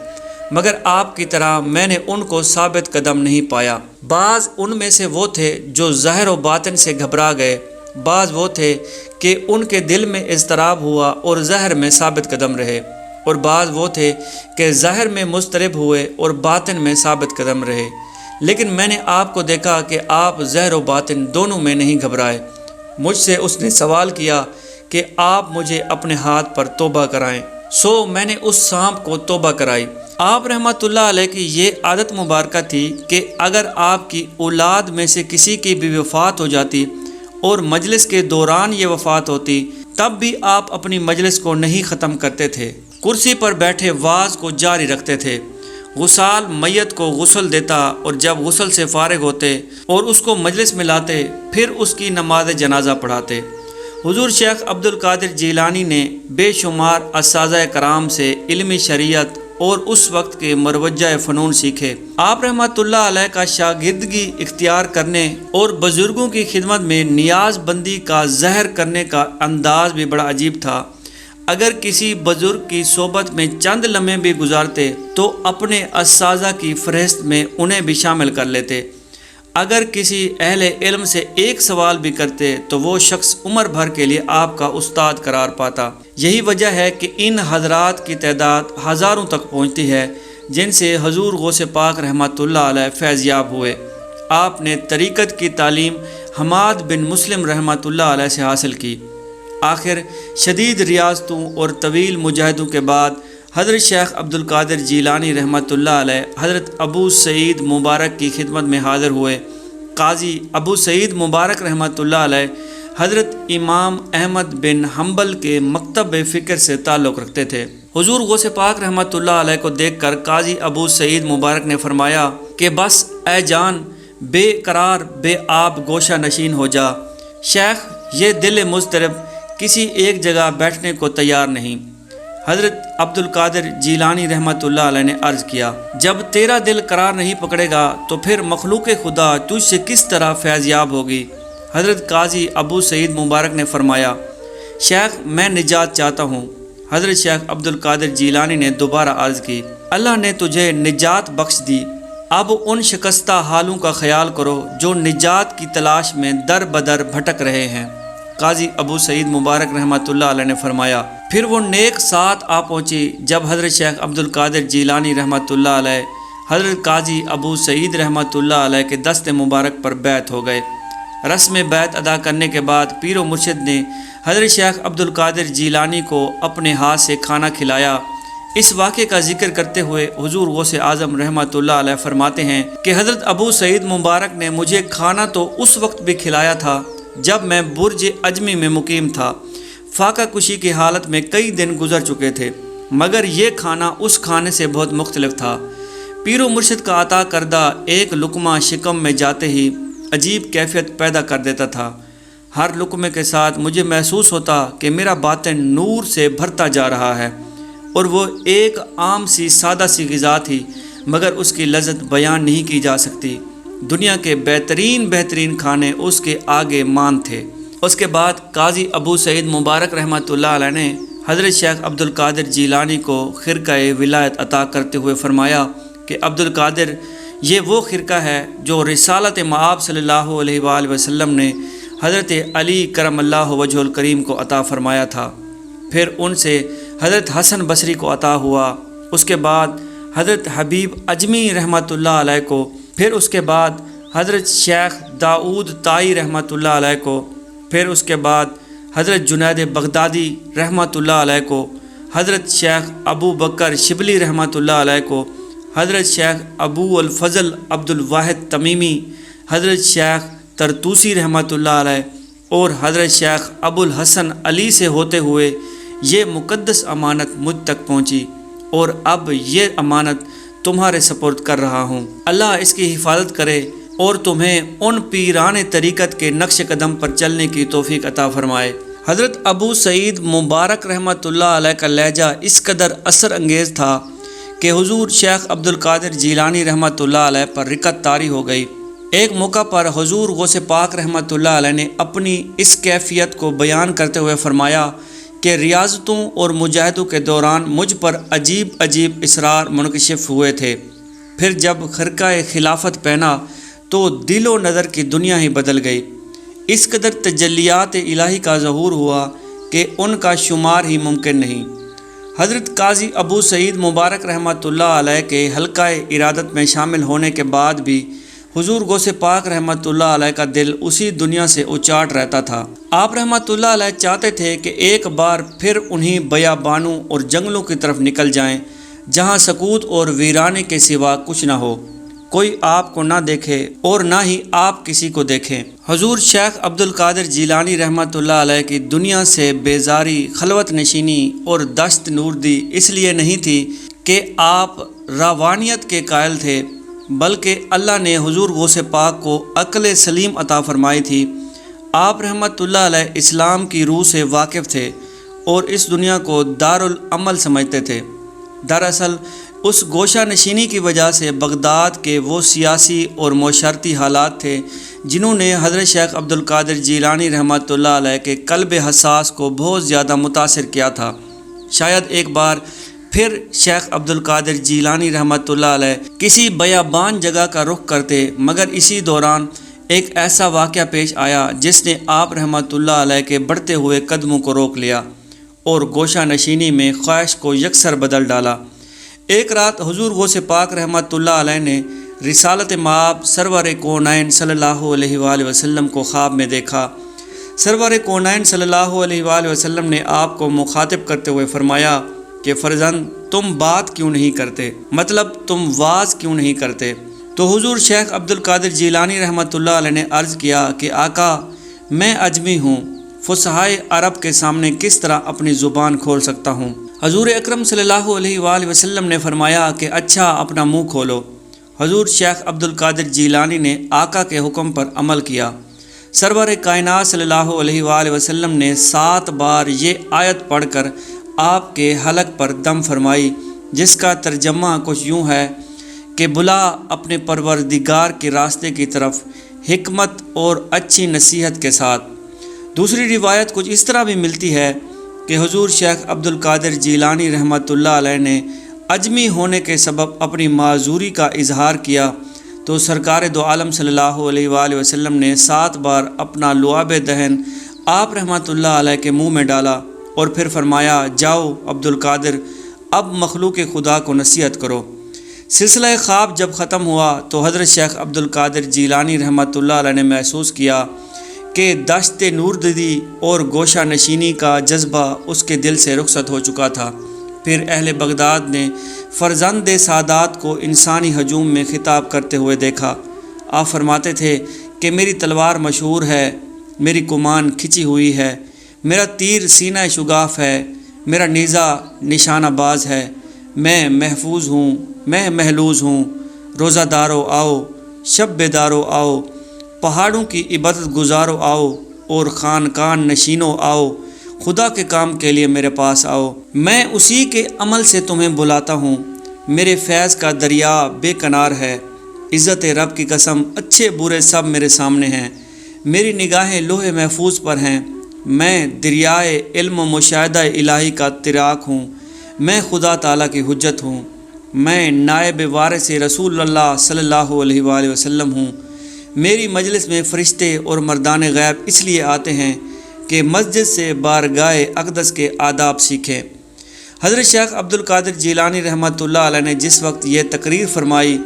مگر آپ کی طرح میں نے ان کو ثابت قدم نہیں پایا۔ بعض ان میں سے وہ تھے جو ظاہر و باطن سے گھبرا گئے، بعض وہ تھے کہ ان کے دل میں اضطراب ہوا اور ظاہر میں ثابت قدم رہے، اور بعض وہ تھے کہ ظاہر میں مضطرب ہوئے اور باطن میں ثابت قدم رہے۔ لیکن میں نے آپ کو دیکھا کہ آپ ظاہر و باطن دونوں میں نہیں گھبرائے۔ مجھ سے اس نے سوال کیا کہ آپ مجھے اپنے ہاتھ پر توبہ کرائیں۔ سو میں نے اس سانپ کو توبہ کرائی۔ آپ رحمۃ اللہ علیہ کی یہ عادت مبارکہ تھی کہ اگر آپ کی اولاد میں سے کسی کی بھی وفات ہو جاتی اور مجلس کے دوران یہ وفات ہوتی تب بھی آپ اپنی مجلس کو نہیں ختم کرتے تھے، کرسی پر بیٹھے واعظ کو جاری رکھتے تھے۔ غسال میت کو غسل دیتا اور جب غسل سے فارغ ہوتے اور اس کو مجلس میں لاتے پھر اس کی نماز جنازہ پڑھاتے۔ حضور شیخ عبد القادر جیلانی نے بے شمار اساتذہ کرام سے علم شریعت اور اس وقت کے مروجہ فنون سیکھے۔ آپ رحمۃ اللہ علیہ کا شاگردگی اختیار کرنے اور بزرگوں کی خدمت میں نیاز بندی کا ظاہر کرنے کا انداز بھی بڑا عجیب تھا۔ اگر کسی بزرگ کی صحبت میں چند لمحے بھی گزارتے تو اپنے اساتذہ کی فہرست میں انہیں بھی شامل کر لیتے۔ اگر کسی اہل علم سے ایک سوال بھی کرتے تو وہ شخص عمر بھر کے لیے آپ کا استاد قرار پاتا۔ یہی وجہ ہے کہ ان حضرات کی تعداد ہزاروں تک پہنچتی ہے جن سے حضور غوث پاک رحمۃ اللہ علیہ فیض یاب ہوئے۔ آپ نے طریقت کی تعلیم حماد بن مسلم رحمۃ اللہ علیہ سے حاصل کی۔ آخر شدید ریاضتوں اور طویل مجاہدوں کے بعد حضرت شیخ عبد القادر جیلانی رحمۃ اللہ علیہ حضرت ابو سعید مبارک کی خدمت میں حاضر ہوئے۔ قاضی ابو سعید مبارک رحمۃ اللہ علیہ حضرت امام احمد بن حنبل کے مکتب فکر سے تعلق رکھتے تھے۔ حضور غوث پاک رحمۃ اللہ علیہ کو دیکھ کر قاضی ابو سعید مبارک نے فرمایا کہ بس اے جان بے قرار بے آب گوشہ نشین ہو جا۔ شیخ یہ دل مضطرب کسی ایک جگہ بیٹھنے کو تیار نہیں۔ حضرت عبد القادر جیلانی رحمۃ اللہ علیہ نے عرض کیا، جب تیرا دل قرار نہیں پکڑے گا تو پھر مخلوق خدا تجھ سے کس طرح فیض یاب ہوگی؟ حضرت قاضی ابو سعید مبارک نے فرمایا، شیخ میں نجات چاہتا ہوں۔ حضرت شیخ عبد القادر جیلانی نے دوبارہ عرض کی، اللہ نے تجھے نجات بخش دی، اب ان شکستہ حالوں کا خیال کرو جو نجات کی تلاش میں در بدر بھٹک رہے ہیں۔ قاضی ابو سعید مبارک رحمۃ اللہ علیہ نے فرمایا، پھر وہ نیک ساتھ آ پہنچی جب حضرت شیخ عبد القادر جیلانی رحمۃ اللہ علیہ حضرت قاضی ابو سعید رحمۃ اللہ علیہ کے دست مبارک پر بیعت ہو گئے۔ رسم بیعت ادا کرنے کے بعد پیر و مرشد نے حضرت شیخ عبد القادر جیلانی کو اپنے ہاتھ سے کھانا کھلایا۔ اس واقعے کا ذکر کرتے ہوئے حضور غوث اعظم رحمۃ اللہ علیہ فرماتے ہیں کہ حضرت ابو سعید مبارک نے مجھے کھانا تو اس وقت بھی کھلایا تھا جب میں برج اجمی میں مقیم تھا۔ فاقہ کشی کی حالت میں کئی دن گزر چکے تھے، مگر یہ کھانا اس کھانے سے بہت مختلف تھا۔ پیر و مرشد کا عطا کردہ ایک لقمہ شکم میں جاتے ہی عجیب کیفیت پیدا کر دیتا تھا۔ ہر لقمے کے ساتھ مجھے محسوس ہوتا کہ میرا باطن نور سے بھرتا جا رہا ہے، اور وہ ایک عام سی سادہ سی غذا تھی، مگر اس کی لذت بیان نہیں کی جا سکتی۔ دنیا کے بہترین کھانے اس کے آگے مان تھے۔ اس کے بعد قاضی ابو سعید مبارک رحمۃ اللہ علیہ نے حضرت شیخ عبد القادر جیلانی کو خرقہ ولایت عطا کرتے ہوئے فرمایا کہ عبد القادر یہ وہ خرقہ ہے جو رسالت مآب صلی اللہ علیہ وآلہ وسلم نے حضرت علی کرم اللہ وجہ الکریم کو عطا فرمایا تھا، پھر ان سے حضرت حسن بصری کو عطا ہوا، اس کے بعد حضرت حبیب اجمی رحمۃ اللہ علیہ کو، پھر اس کے بعد حضرت شیخ داؤد طائی رحمۃ اللہ علیہ کو، پھر اس کے بعد حضرت جنید بغدادی رحمۃ اللہ علیہ کو، حضرت شیخ ابو بکر شبلی رحمۃ اللہ علیہ کو، حضرت شیخ ابو الفضل عبد الواحد تمیمی، حضرت شیخ ترتوسی رحمۃ اللہ علیہ اور حضرت شیخ ابو الحسن علی سے ہوتے ہوئے یہ مقدس امانت مجھ تک پہنچی، اور اب یہ امانت تمہارے سپرد کر رہا ہوں۔ اللہ اس کی حفاظت کرے اور تمہیں ان پیران طریقت کے نقش قدم پر چلنے کی توفیق عطا فرمائے۔ حضرت ابو سعید مبارک رحمۃ اللہ علیہ کا لہجہ اس قدر اثر انگیز تھا کہ حضور شیخ عبد القادر جیلانی رحمۃ اللہ علیہ پر رکت طاری ہو گئی۔ ایک موقع پر حضور غوث پاک رحمۃ اللہ علیہ نے اپنی اس کیفیت کو بیان کرتے ہوئے فرمایا کہ ریاضتوں اور مجاہدوں کے دوران مجھ پر عجیب اسرار منکشف ہوئے تھے، پھر جب خرقہ خلافت پہنا تو دل و نظر کی دنیا ہی بدل گئی۔ اس قدر تجلیات الہی کا ظہور ہوا کہ ان کا شمار ہی ممکن نہیں۔ حضرت قاضی ابو سعید مبارک رحمۃ اللہ علیہ کے حلقہ ارادت میں شامل ہونے کے بعد بھی حضور غوث پاک رحمۃ اللہ علیہ کا دل اسی دنیا سے اچاٹ رہتا تھا۔ آپ رحمۃ اللہ علیہ چاہتے تھے کہ ایک بار پھر انہیں بیابانوں اور جنگلوں کی طرف نکل جائیں جہاں سکوت اور ویرانے کے سوا کچھ نہ ہو، کوئی آپ کو نہ دیکھے اور نہ ہی آپ کسی کو دیکھیں۔ حضور شیخ عبد القادر جیلانی رحمۃ اللہ علیہ کی دنیا سے بیزاری، خلوت نشینی اور دشت نوردی اس لیے نہیں تھی کہ آپ روانیت کے قائل تھے، بلکہ اللہ نے حضور غوث پاک کو عقل سلیم عطا فرمائی تھی۔ آپ رحمۃ اللہ علیہ اسلام کی روح سے واقف تھے اور اس دنیا کو دارالعمل سمجھتے تھے۔ دراصل اس گوشہ نشینی کی وجہ سے بغداد کے وہ سیاسی اور معاشرتی حالات تھے جنہوں نے حضرت شیخ عبد القادر جیلانی رحمۃ اللہ علیہ کے قلب حساس کو بہت زیادہ متاثر کیا تھا۔ شاید ایک بار پھر شیخ عبد القادر جیلانی رحمۃ اللہ علیہ کسی بیابان جگہ کا رخ کرتے، مگر اسی دوران ایک ایسا واقعہ پیش آیا جس نے آپ رحمۃ اللہ علیہ کے بڑھتے ہوئے قدموں کو روک لیا اور گوشہ نشینی میں خواہش کو یکسر بدل ڈالا۔ ایک رات حضور غوث پاک رحمۃ اللہ علیہ نے رسالت مآب سرور کونین صلی اللہ علیہ وآلہ وسلم کو خواب میں دیکھا۔ سرور کونین صلی اللہ علیہ وآلہ وسلم نے آپ کو مخاطب کرتے ہوئے فرمایا کہ فرزند تم بات کیوں نہیں کرتے، مطلب تم واز کیوں نہیں کرتے؟ تو حضور شیخ عبد القادر جیلانی رحمۃ اللہ علیہ نے عرض کیا کہ آقا میں اجمی ہوں، فصحائے عرب کے سامنے کس طرح اپنی زبان کھول سکتا ہوں؟ حضور اکرم صلی اللہ علیہ وآلہ وسلم نے فرمایا کہ اچھا اپنا منہ کھولو۔ حضور شیخ عبد القادر جیلانی نے آقا کے حکم پر عمل کیا۔ سرور کائنات صلی اللہ علیہ وآلہ وسلم نے 7 بار یہ آیت پڑھ کر آپ کے حلق پر دم فرمائی، جس کا ترجمہ کچھ یوں ہے کہ بلا اپنے پروردگار کے راستے کی طرف حکمت اور اچھی نصیحت کے ساتھ۔ دوسری روایت کچھ اس طرح بھی ملتی ہے کہ حضور شیخ عبد القادر جیلانی رحمۃ اللہ علیہ نے عجمی ہونے کے سبب اپنی معذوری کا اظہار کیا تو سرکار دو عالم صلی اللہ علیہ وآلہ وسلم نے 7 بار اپنا لعاب دہن آپ رحمۃ اللہ علیہ کے منہ میں ڈالا اور پھر فرمایا، جاؤ عبد القادر، اب مخلوق خدا کو نصیحت کرو۔ سلسلہ خواب جب ختم ہوا تو حضرت شیخ عبد القادر جیلانی رحمۃ اللہ علیہ نے محسوس کیا کہ دشت نورددی اور گوشہ نشینی کا جذبہ اس کے دل سے رخصت ہو چکا تھا۔ پھر اہل بغداد نے فرزند سادات کو انسانی ہجوم میں خطاب کرتے ہوئے دیکھا۔ آپ فرماتے تھے کہ میری تلوار مشہور ہے، میری کمان کھچی ہوئی ہے، میرا تیر سینہ شگاف ہے، میرا نیزہ نشانہ باز ہے، میں محفوظ ہوں، میں محلوظ ہوں۔ روزہ دارو آؤ، شب بیدارو آؤ، پہاڑوں کی عبادت گزارو آؤ، اور خانقان نشینو آؤ، خدا کے کام کے لیے میرے پاس آؤ۔ میں اسی کے عمل سے تمہیں بلاتا ہوں، میرے فیض کا دریا بے کنار ہے۔ عزت رب کی قسم، اچھے برے سب میرے سامنے ہیں، میری نگاہیں لوح محفوظ پر ہیں۔ میں دریائے علم و مشاہدہ الہی کا تراک ہوں، میں خدا تعالیٰ کی حجت ہوں، میں نائب وارث رسول اللہ صلی اللہ علیہ وآلہ وسلم ہوں۔ میری مجلس میں فرشتے اور مردان غیب اس لیے آتے ہیں کہ مسجد سے بارگاہ اقدس کے آداب سیکھیں۔ حضرت شیخ عبد القادر جیلانی رحمۃ اللہ علیہ نے جس وقت یہ تقریر فرمائی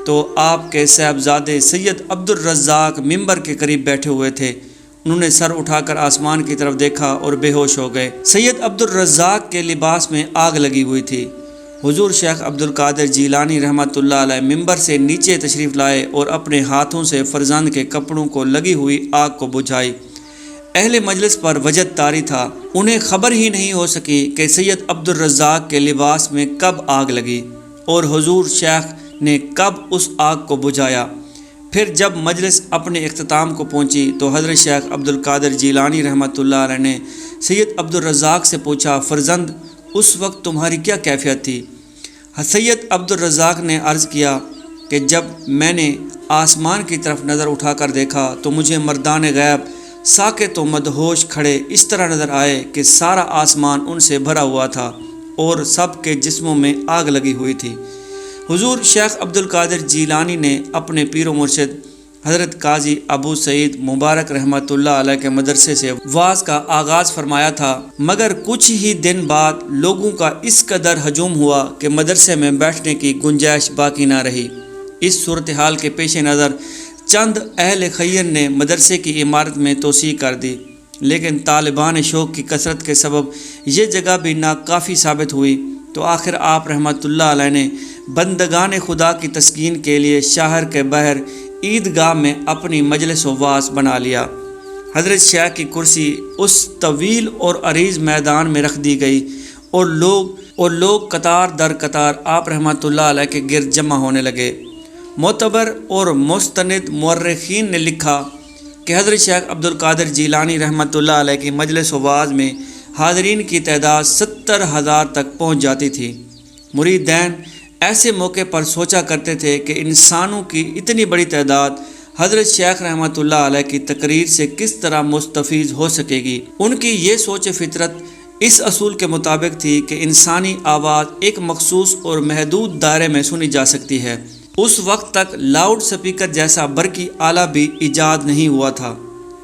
تو آپ کے صاحبزادے سید عبد الرزاق ممبر کے قریب بیٹھے ہوئے تھے۔ انہوں نے سر اٹھا کر آسمان کی طرف دیکھا اور بے ہوش ہو گئے۔ سید عبد الرزاق کے لباس میں آگ لگی ہوئی تھی۔ حضور شیخ عبد القادر جیلانی رحمۃ اللہ علیہ ممبر سے نیچے تشریف لائے اور اپنے ہاتھوں سے فرزند کے کپڑوں کو لگی ہوئی آگ کو بجھائی۔ اہل مجلس پر وجد طاری تھا، انہیں خبر ہی نہیں ہو سکی کہ سید عبد الرزاق کے لباس میں کب آگ لگی اور حضور شیخ نے کب اس آگ کو بجھایا۔ پھر جب مجلس اپنے اختتام کو پہنچی تو حضرت شیخ عبد القادر جیلانی رحمۃ اللہ علیہ نے سید عبد الرزاق سے پوچھا، فرزند اس وقت تمہاری کیا کیفیت تھی؟ سید عبد الرزاق نے عرض کیا کہ جب میں نے آسمان کی طرف نظر اٹھا کر دیکھا تو مجھے مردان غیب ساکت و مدہوش کھڑے اس طرح نظر آئے کہ سارا آسمان ان سے بھرا ہوا تھا اور سب کے جسموں میں آگ لگی ہوئی تھی۔ حضور شیخ عبد القادر جیلانی نے اپنے پیر و مرشد حضرت قاضی ابو سعید مبارک رحمۃ اللہ علیہ کے مدرسے سے وعظ کا آغاز فرمایا تھا، مگر کچھ ہی دن بعد لوگوں کا اس قدر ہجوم ہوا کہ مدرسے میں بیٹھنے کی گنجائش باقی نہ رہی۔ اس صورتحال کے پیش نظر چند اہل خیر نے مدرسے کی عمارت میں توسیع کر دی، لیکن طالبان شوق کی کثرت کے سبب یہ جگہ بھی ناکافی ثابت ہوئی تو آخر آپ رحمۃ اللہ علیہ نے بندگان خدا کی تسکین کے لیے شہر کے باہر عیدگاہ میں اپنی مجلس و واعظ بنا لیا۔ حضرت شیخ کی کرسی اس طویل اور عریض میدان میں رکھ دی گئی اور لوگ قطار در قطار آپ رحمۃ اللہ علیہ کے گرد جمع ہونے لگے۔ معتبر اور مستند مورخین نے لکھا کہ حضرت شیخ عبد القادر جیلانی رحمۃ اللہ علیہ کی مجلس و واعظ میں حاضرین کی تعداد 70,000 تک پہنچ جاتی تھی۔ مریدین ایسے موقع پر سوچا کرتے تھے کہ انسانوں کی اتنی بڑی تعداد حضرت شیخ رحمۃ اللہ علیہ کی تقریر سے کس طرح مستفیض ہو سکے گی۔ ان کی یہ سوچ فطرت اس اصول کے مطابق تھی کہ انسانی آواز ایک مخصوص اور محدود دائرے میں سنی جا سکتی ہے۔ اس وقت تک لاؤڈ سپیکر جیسا برقی آلہ بھی ایجاد نہیں ہوا تھا،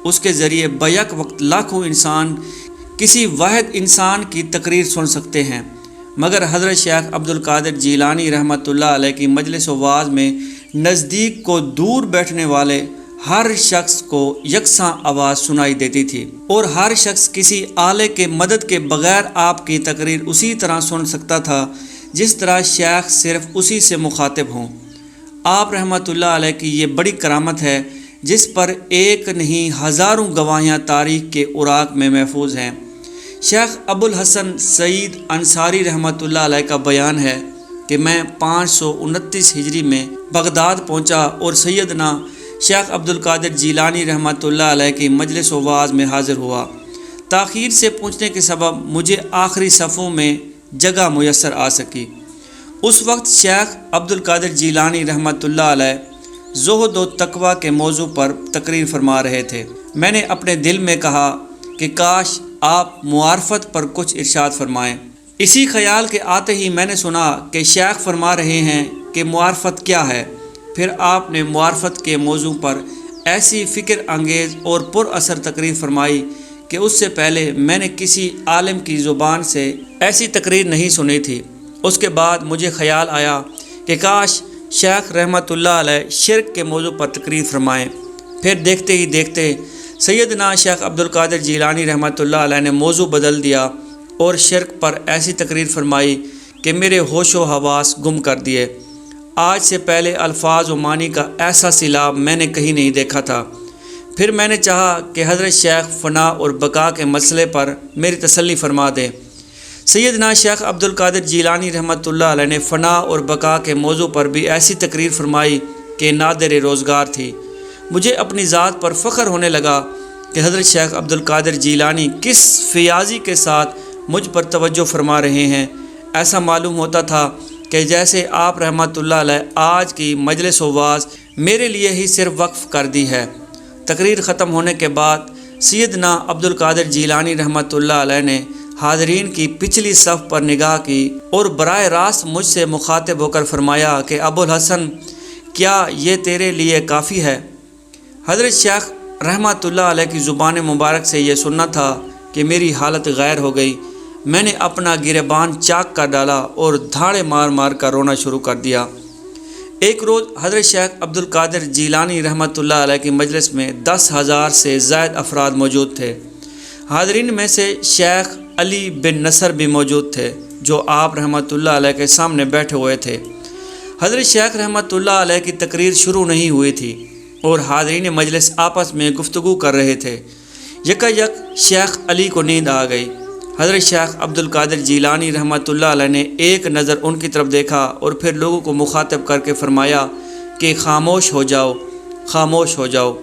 اس کے ذریعے بیک وقت لاکھوں انسان کسی واحد انسان کی تقریر سن سکتے ہیں، مگر حضرت شیخ عبد القادر جیلانی رحمۃ اللہ علیہ کی مجلس و واعظ میں نزدیک کو دور بیٹھنے والے ہر شخص کو یکساں آواز سنائی دیتی تھی، اور ہر شخص کسی آلے کے مدد کے بغیر آپ کی تقریر اسی طرح سن سکتا تھا جس طرح شیخ صرف اسی سے مخاطب ہوں۔ آپ رحمۃ اللہ علیہ کی یہ بڑی کرامت ہے جس پر ایک نہیں ہزاروں گواہیاں تاریخ کے اوراق میں محفوظ ہیں۔ شیخ ابو الحسن سعید انصاری رحمۃ اللہ علیہ کا بیان ہے کہ میں 529 ہجری میں بغداد پہنچا اور سیدنا شیخ عبدالقادر جیلانی رحمۃ اللہ علیہ کی مجلس و وعظ میں حاضر ہوا۔ تاخیر سے پہنچنے کے سبب مجھے آخری صفوں میں جگہ میسر آ سکی۔ اس وقت شیخ عبدالقادر جیلانی رحمۃ اللہ علیہ زہد و تقوی کے موضوع پر تقریر فرما رہے تھے۔ میں نے اپنے دل میں کہا کہ کاش آپ معرفت پر کچھ ارشاد فرمائیں۔ اسی خیال کے آتے ہی میں نے سنا کہ شیخ فرما رہے ہیں کہ معرفت کیا ہے۔ پھر آپ نے معرفت کے موضوع پر ایسی فکر انگیز اور پر اثر تقریر فرمائی کہ اس سے پہلے میں نے کسی عالم کی زبان سے ایسی تقریر نہیں سنی تھی۔ اس کے بعد مجھے خیال آیا کہ کاش شیخ رحمۃ اللہ علیہ شرک کے موضوع پر تقریر فرمائیں۔ پھر دیکھتے ہی دیکھتے سیدنا شیخ عبدالقادر جیلانی رحمۃ اللہ علیہ نے موضوع بدل دیا اور شرک پر ایسی تقریر فرمائی کہ میرے ہوش و حواس گم کر دیے۔ آج سے پہلے الفاظ و معنی کا ایسا سیلاب میں نے کہیں نہیں دیکھا تھا۔ پھر میں نے چاہا کہ حضرت شیخ فنا اور بقا کے مسئلے پر میری تسلی فرما دیں۔ سیدنا شیخ عبدالقادر جیلانی رحمۃ اللہ علیہ نے فنا اور بقا کے موضوع پر بھی ایسی تقریر فرمائی کہ نادر روزگار تھی۔ مجھے اپنی ذات پر فخر ہونے لگا کہ حضرت شیخ عبدالقادر جیلانی کس فیاضی کے ساتھ مجھ پر توجہ فرما رہے ہیں۔ ایسا معلوم ہوتا تھا کہ جیسے آپ رحمۃ اللہ علیہ آج کی مجلس و وعظ میرے لیے ہی صرف وقف کر دی ہے۔ تقریر ختم ہونے کے بعد سیدنا عبدالقادر جیلانی رحمۃ اللہ علیہ نے حاضرین کی پچھلی صف پر نگاہ کی اور براہ راست مجھ سے مخاطب ہو کر فرمایا کہ ابو الحسن، کیا یہ تیرے لیے کافی ہے؟ حضرت شیخ رحمۃ اللہ علیہ کی زبان مبارک سے یہ سننا تھا کہ میری حالت غیر ہو گئی۔ میں نے اپنا گریبان چاک کر ڈالا اور دھاڑے مار مار کر رونا شروع کر دیا۔ ایک روز حضرت شیخ عبدالقادر جیلانی رحمۃ اللہ علیہ کی مجلس میں 10,000 سے زائد افراد موجود تھے۔ حاضرین میں سے شیخ علی بن نصر بھی موجود تھے جو آپ رحمۃ اللہ علیہ کے سامنے بیٹھے ہوئے تھے۔ حضرت شیخ رحمۃ اللہ علیہ کی تقریر شروع نہیں ہوئی تھی اور حاضرین مجلس آپس میں گفتگو کر رہے تھے۔ یکایک شیخ علی کو نیند آ گئی۔ حضرت شیخ عبدالقادر جیلانی رحمۃ اللہ علیہ نے ایک نظر ان کی طرف دیکھا اور پھر لوگوں کو مخاطب کر کے فرمایا کہ خاموش ہو جاؤ، خاموش ہو جاؤ۔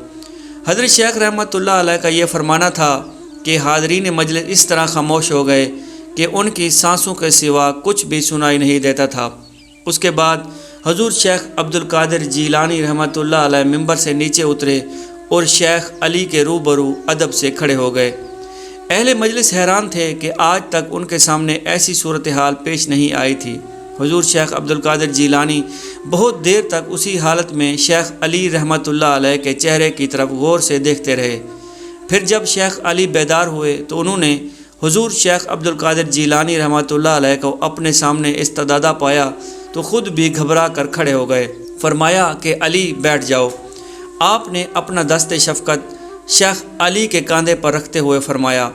حضرت شیخ رحمۃ اللہ علیہ کا یہ فرمانا تھا کہ حاضرین مجلس اس طرح خاموش ہو گئے کہ ان کی سانسوں کے سوا کچھ بھی سنائی نہیں دیتا تھا۔ اس کے بعد حضور شیخ عبدالقادر جیلانی رحمۃ اللہ علیہ ممبر سے نیچے اترے اور شیخ علی کے روبرو ادب سے کھڑے ہو گئے۔ اہل مجلس حیران تھے کہ آج تک ان کے سامنے ایسی صورتحال پیش نہیں آئی تھی۔ حضور شیخ عبدالقادر جیلانی بہت دیر تک اسی حالت میں شیخ علی رحمۃ اللہ علیہ کے چہرے کی طرف غور سے دیکھتے رہے۔ پھر جب شیخ علی بیدار ہوئے تو انہوں نے حضور شیخ عبدالقادر جیلانی رحمۃ اللہ علیہ کو اپنے سامنے استدادہ پایا تو خود بھی گھبرا کر کھڑے ہو گئے۔ فرمایا کہ علی بیٹھ جاؤ۔ آپ نے اپنا دست شفقت شیخ علی کے کاندھے پر رکھتے ہوئے فرمایا،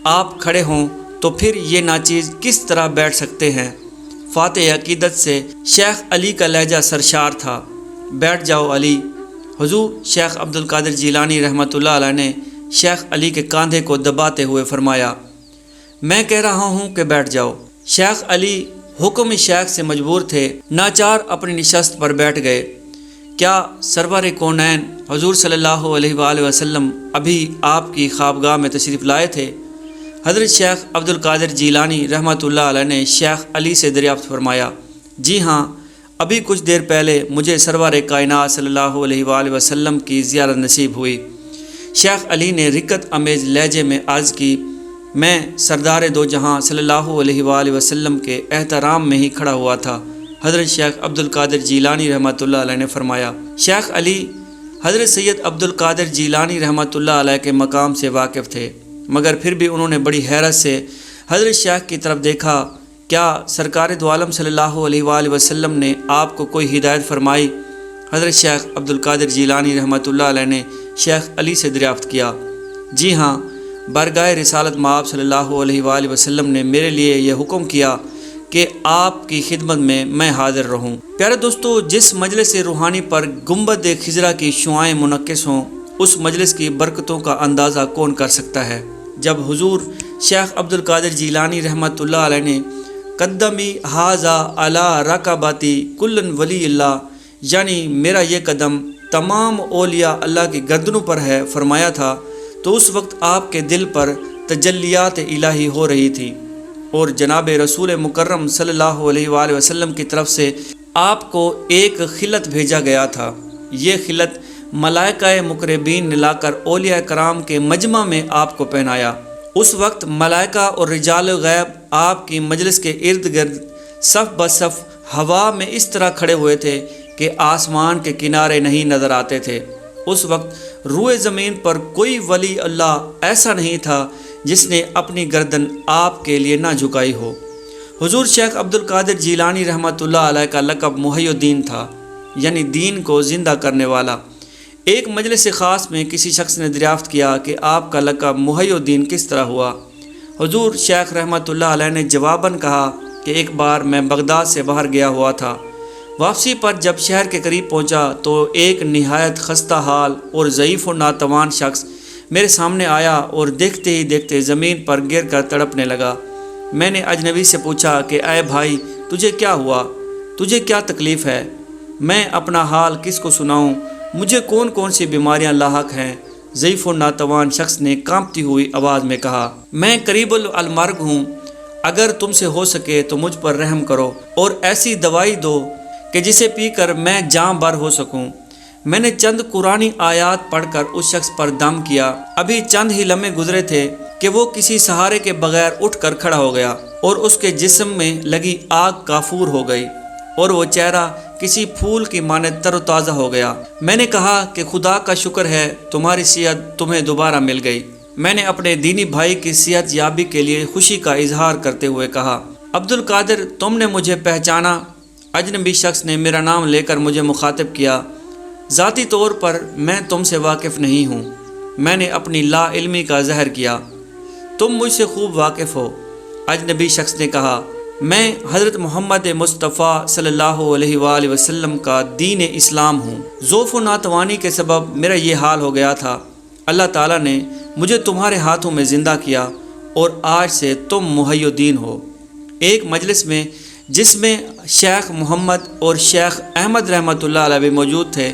آپ کھڑے ہوں تو پھر یہ ناچیز کس طرح بیٹھ سکتے ہیں؟ فاتح عقیدت سے شیخ علی کا لہجہ سرشار تھا۔ بیٹھ جاؤ علی۔ حضور شیخ عبدالقادر جیلانی رحمۃ اللہ علیہ نے شیخ علی کے کاندھے کو دباتے ہوئے فرمایا، میں کہہ رہا ہوں کہ بیٹھ جاؤ۔ شیخ علی حکم شیخ سے مجبور تھے، ناچار اپنی نشست پر بیٹھ گئے۔ کیا سرور کونین حضور صلی اللہ علیہ وآلہ وسلم ابھی آپ کی خوابگاہ میں تشریف لائے تھے؟ حضرت شیخ عبدالقادر جیلانی رحمۃ اللہ علیہ نے شیخ علی سے دریافت فرمایا، جی ہاں، ابھی کچھ دیر پہلے مجھے سرور کائنات صلی اللہ علیہ وآلہ وسلم کی زیارت نصیب ہوئی۔ شیخ علی نے رقت امیز لہجے میں عرض کی، میں سردار دو جہاں صلی اللہ علیہ وآلہ وسلم کے احترام میں ہی کھڑا ہوا تھا۔ حضرت شیخ عبدالقادر جیلانی رحمۃ اللہ علیہ نے فرمایا، شیخ علی حضرت سید عبدالقادر جیلانی رحمۃ اللہ علیہ کے مقام سے واقف تھے، مگر پھر بھی انہوں نے بڑی حیرت سے حضرت شیخ کی طرف دیکھا۔ کیا سرکار دو عالم صلی اللہ علیہ وآلہ وسلم نے آپ کو کوئی ہدایت فرمائی؟ حضرت شیخ عبدالقادر جیلانی رحمۃ اللہ علیہ نے شیخ علی سے دریافت کیا، جی ہاں، برگاہ رسالت مآب صلی اللہ علیہ وآلہ وسلم نے میرے لیے یہ حکم کیا کہ آپ کی خدمت میں میں حاضر رہوں۔ پیارے دوستو، جس مجلس روحانی پر گنبد خضرا کی شعائیں منعکس ہوں، اس مجلس کی برکتوں کا اندازہ کون کر سکتا ہے؟ جب حضور شیخ عبدالقادر جیلانی رحمۃ اللہ علیہ نے قدمی ھذا علی رکباتی کلن ولی اللہ، یعنی میرا یہ قدم تمام اولیاء اللہ کی گردنوں پر ہے فرمایا تھا تو اس وقت آپ کے دل پر تجلیات الہی ہو رہی تھی، اور جناب رسول مکرم صلی اللہ علیہ وآلہ وسلم کی طرف سے آپ کو ایک خلعت بھیجا گیا تھا۔ یہ خلعت ملائکہ مقربین نے لا کر اولیاء کرام کے مجمع میں آپ کو پہنایا۔ اس وقت ملائکہ اور رجال غیب آپ کی مجلس کے ارد گرد صف بصف ہوا میں اس طرح کھڑے ہوئے تھے کہ آسمان کے کنارے نہیں نظر آتے تھے۔ اس وقت روئے زمین پر کوئی ولی اللہ ایسا نہیں تھا جس نے اپنی گردن آپ کے لیے نہ جھکائی ہو۔ حضور شیخ عبد القادر جیلانی رحمۃ اللہ علیہ کا لقب محی الدین تھا، یعنی دین کو زندہ کرنے والا۔ ایک مجلس خاص میں کسی شخص نے دریافت کیا کہ آپ کا لقب محی الدین کس طرح ہوا؟ حضور شیخ رحمۃ اللہ علیہ نے جواباً کہا کہ ایک بار میں بغداد سے باہر گیا ہوا تھا، واپسی پر جب شہر کے قریب پہنچا تو ایک نہایت خستہ حال اور ضعیف و ناتوان شخص میرے سامنے آیا اور دیکھتے ہی دیکھتے زمین پر گر کر تڑپنے لگا۔ میں نے اجنبی سے پوچھا کہ اے بھائی، تجھے کیا ہوا؟ تجھے کیا تکلیف ہے؟ میں اپنا حال کس کو سناؤں؟ مجھے کون کون سی بیماریاں لاحق ہیں؟ ضعیف و ناتوان شخص نے کانپتی ہوئی آواز میں کہا، میں قریب المرگ ہوں، اگر تم سے ہو سکے تو مجھ پر رحم کرو اور ایسی دوائی دو کہ جسے پی کر میں جاں بر ہو سکوں۔ میں نے چند قرآنی آیات پڑھ کر اس شخص پر دم کیا۔ ابھی چند ہی لمحے گزرے تھے کہ وہ کسی سہارے کے بغیر اٹھ کر کھڑا ہو گیا اور اس کے جسم میں لگی آگ کافور ہو گئی اور وہ چہرہ کسی پھول کی مانند تر و تازہ ہو گیا۔ میں نے کہا کہ خدا کا شکر ہے تمہاری صحت تمہیں دوبارہ مل گئی۔ میں نے اپنے دینی بھائی کی صحت یابی کے لیے خوشی کا اظہار کرتے ہوئے کہا، عبد القادر، تم نے مجھے پہچانا؟ اجنبی شخص نے میرا نام لے کر مجھے مخاطب کیا، ذاتی طور پر میں تم سے واقف نہیں ہوں۔ میں نے اپنی لا علمی کا ظاہر کیا، تم مجھ سے خوب واقف ہو۔ اجنبی شخص نے کہا، میں حضرت محمد مصطفیٰ صلی اللہ علیہ وآلہ وسلم کا دین اسلام ہوں۔ ضعف و ناتوانی کے سبب میرا یہ حال ہو گیا تھا، اللہ تعالیٰ نے مجھے تمہارے ہاتھوں میں زندہ کیا اور آج سے تم محی الدین ہو۔ ایک مجلس میں جس میں شیخ محمد اور شیخ احمد رحمۃ اللہ علیہ بھی موجود تھے،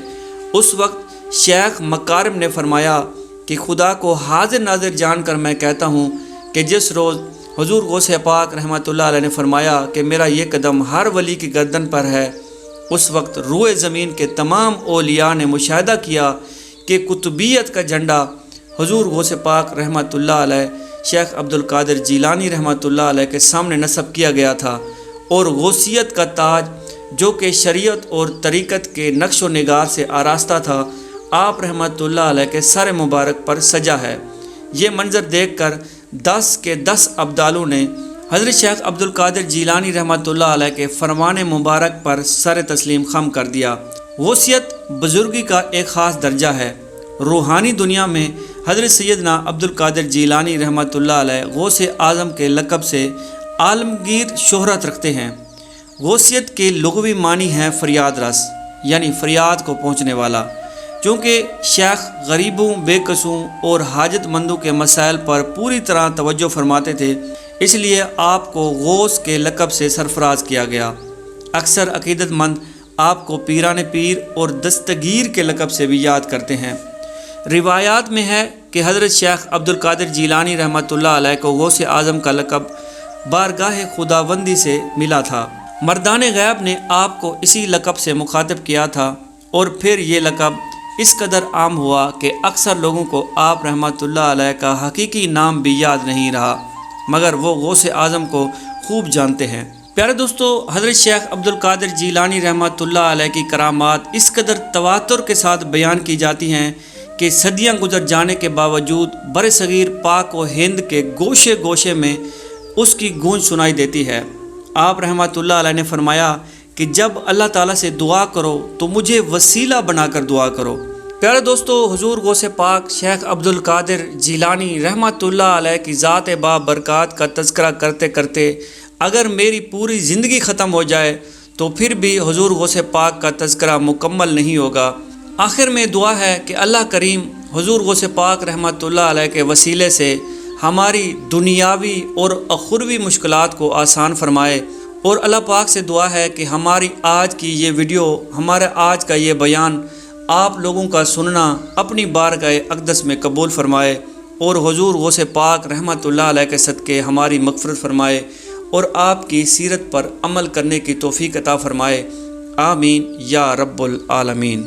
اس وقت شیخ مکارم نے فرمایا کہ خدا کو حاضر ناظر جان کر میں کہتا ہوں کہ جس روز حضور غوث پاک رحمۃ اللہ علیہ نے فرمایا کہ میرا یہ قدم ہر ولی کی گردن پر ہے، اس وقت روئے زمین کے تمام اولیاء نے مشاہدہ کیا کہ قطبیت کا جھنڈا حضور غوث پاک رحمۃ اللہ علیہ شیخ عبد القادر جیلانی رحمۃ اللہ علیہ کے سامنے نصب کیا گیا تھا، اور غوثیت کا تاج جو کہ شریعت اور طریقت کے نقش و نگار سے آراستہ تھا، آپ رحمۃ اللہ علیہ کے سر مبارک پر سجا ہے۔ یہ منظر دیکھ کر 10 کے 10 ابدالوں نے حضرت شیخ عبد القادر جیلانی رحمۃ اللہ علیہ کے فرمان مبارک پر سر تسلیم خم کر دیا۔ غوثیت بزرگی کا ایک خاص درجہ ہے۔ روحانی دنیا میں حضرت سیدنا عبد القادر جیلانی رحمۃ اللہ علیہ غوث اعظم کے لقب سے عالمگیر شہرت رکھتے ہیں۔ غوثیت کے لغوی معنی ہے فریاد رس، یعنی فریاد کو پہنچنے والا۔ چونکہ شیخ غریبوں، بے کسوں اور حاجت مندوں کے مسائل پر پوری طرح توجہ فرماتے تھے، اس لیے آپ کو غوث کے لقب سے سرفراز کیا گیا۔ اکثر عقیدت مند آپ کو پیران پیر اور دستگیر کے لقب سے بھی یاد کرتے ہیں۔ روایات میں ہے کہ حضرت شیخ عبد القادر جیلانی رحمۃ اللہ علیہ کو غوث اعظم کا لقب بارگاہ خداوندی سے ملا تھا۔ مردان غیب نے آپ کو اسی لقب سے مخاطب کیا تھا، اور پھر یہ لقب اس قدر عام ہوا کہ اکثر لوگوں کو آپ رحمۃ اللہ علیہ کا حقیقی نام بھی یاد نہیں رہا، مگر وہ غوث اعظم کو خوب جانتے ہیں۔ پیارے دوستو، حضرت شیخ عبد القادر جیلانی رحمۃ اللہ علیہ کی کرامات اس قدر تواتر کے ساتھ بیان کی جاتی ہیں کہ صدیاں گزر جانے کے باوجود بر صغیر پاک و ہند کے گوشے گوشے میں اس کی گونج سنائی دیتی ہے۔ آپ رحمۃ اللہ علیہ نے فرمایا کہ جب اللہ تعالیٰ سے دعا کرو تو مجھے وسیلہ بنا کر دعا کرو۔ پیارے دوستو، حضور غوث پاک شیخ عبد القادر جیلانی رحمۃ اللہ علیہ کی ذات با برکات کا تذکرہ کرتے کرتے اگر میری پوری زندگی ختم ہو جائے تو پھر بھی حضور غوث پاک کا تذکرہ مکمل نہیں ہوگا۔ آخر میں دعا ہے کہ اللہ کریم حضور غوث پاک رحمۃ اللہ علیہ کے وسیلے سے ہماری دنیاوی اور اخروی مشکلات کو آسان فرمائے، اور اللہ پاک سے دعا ہے کہ ہماری آج کی یہ ویڈیو، ہمارا آج کا یہ بیان آپ لوگوں کا سننا اپنی بارگاہ اقدس میں قبول فرمائے اور حضور غوث پاک رحمۃ اللہ علیہ کے صدقے ہماری مغفرت فرمائے اور آپ کی سیرت پر عمل کرنے کی توفیق عطا فرمائے۔ آمین یا رب العالمین۔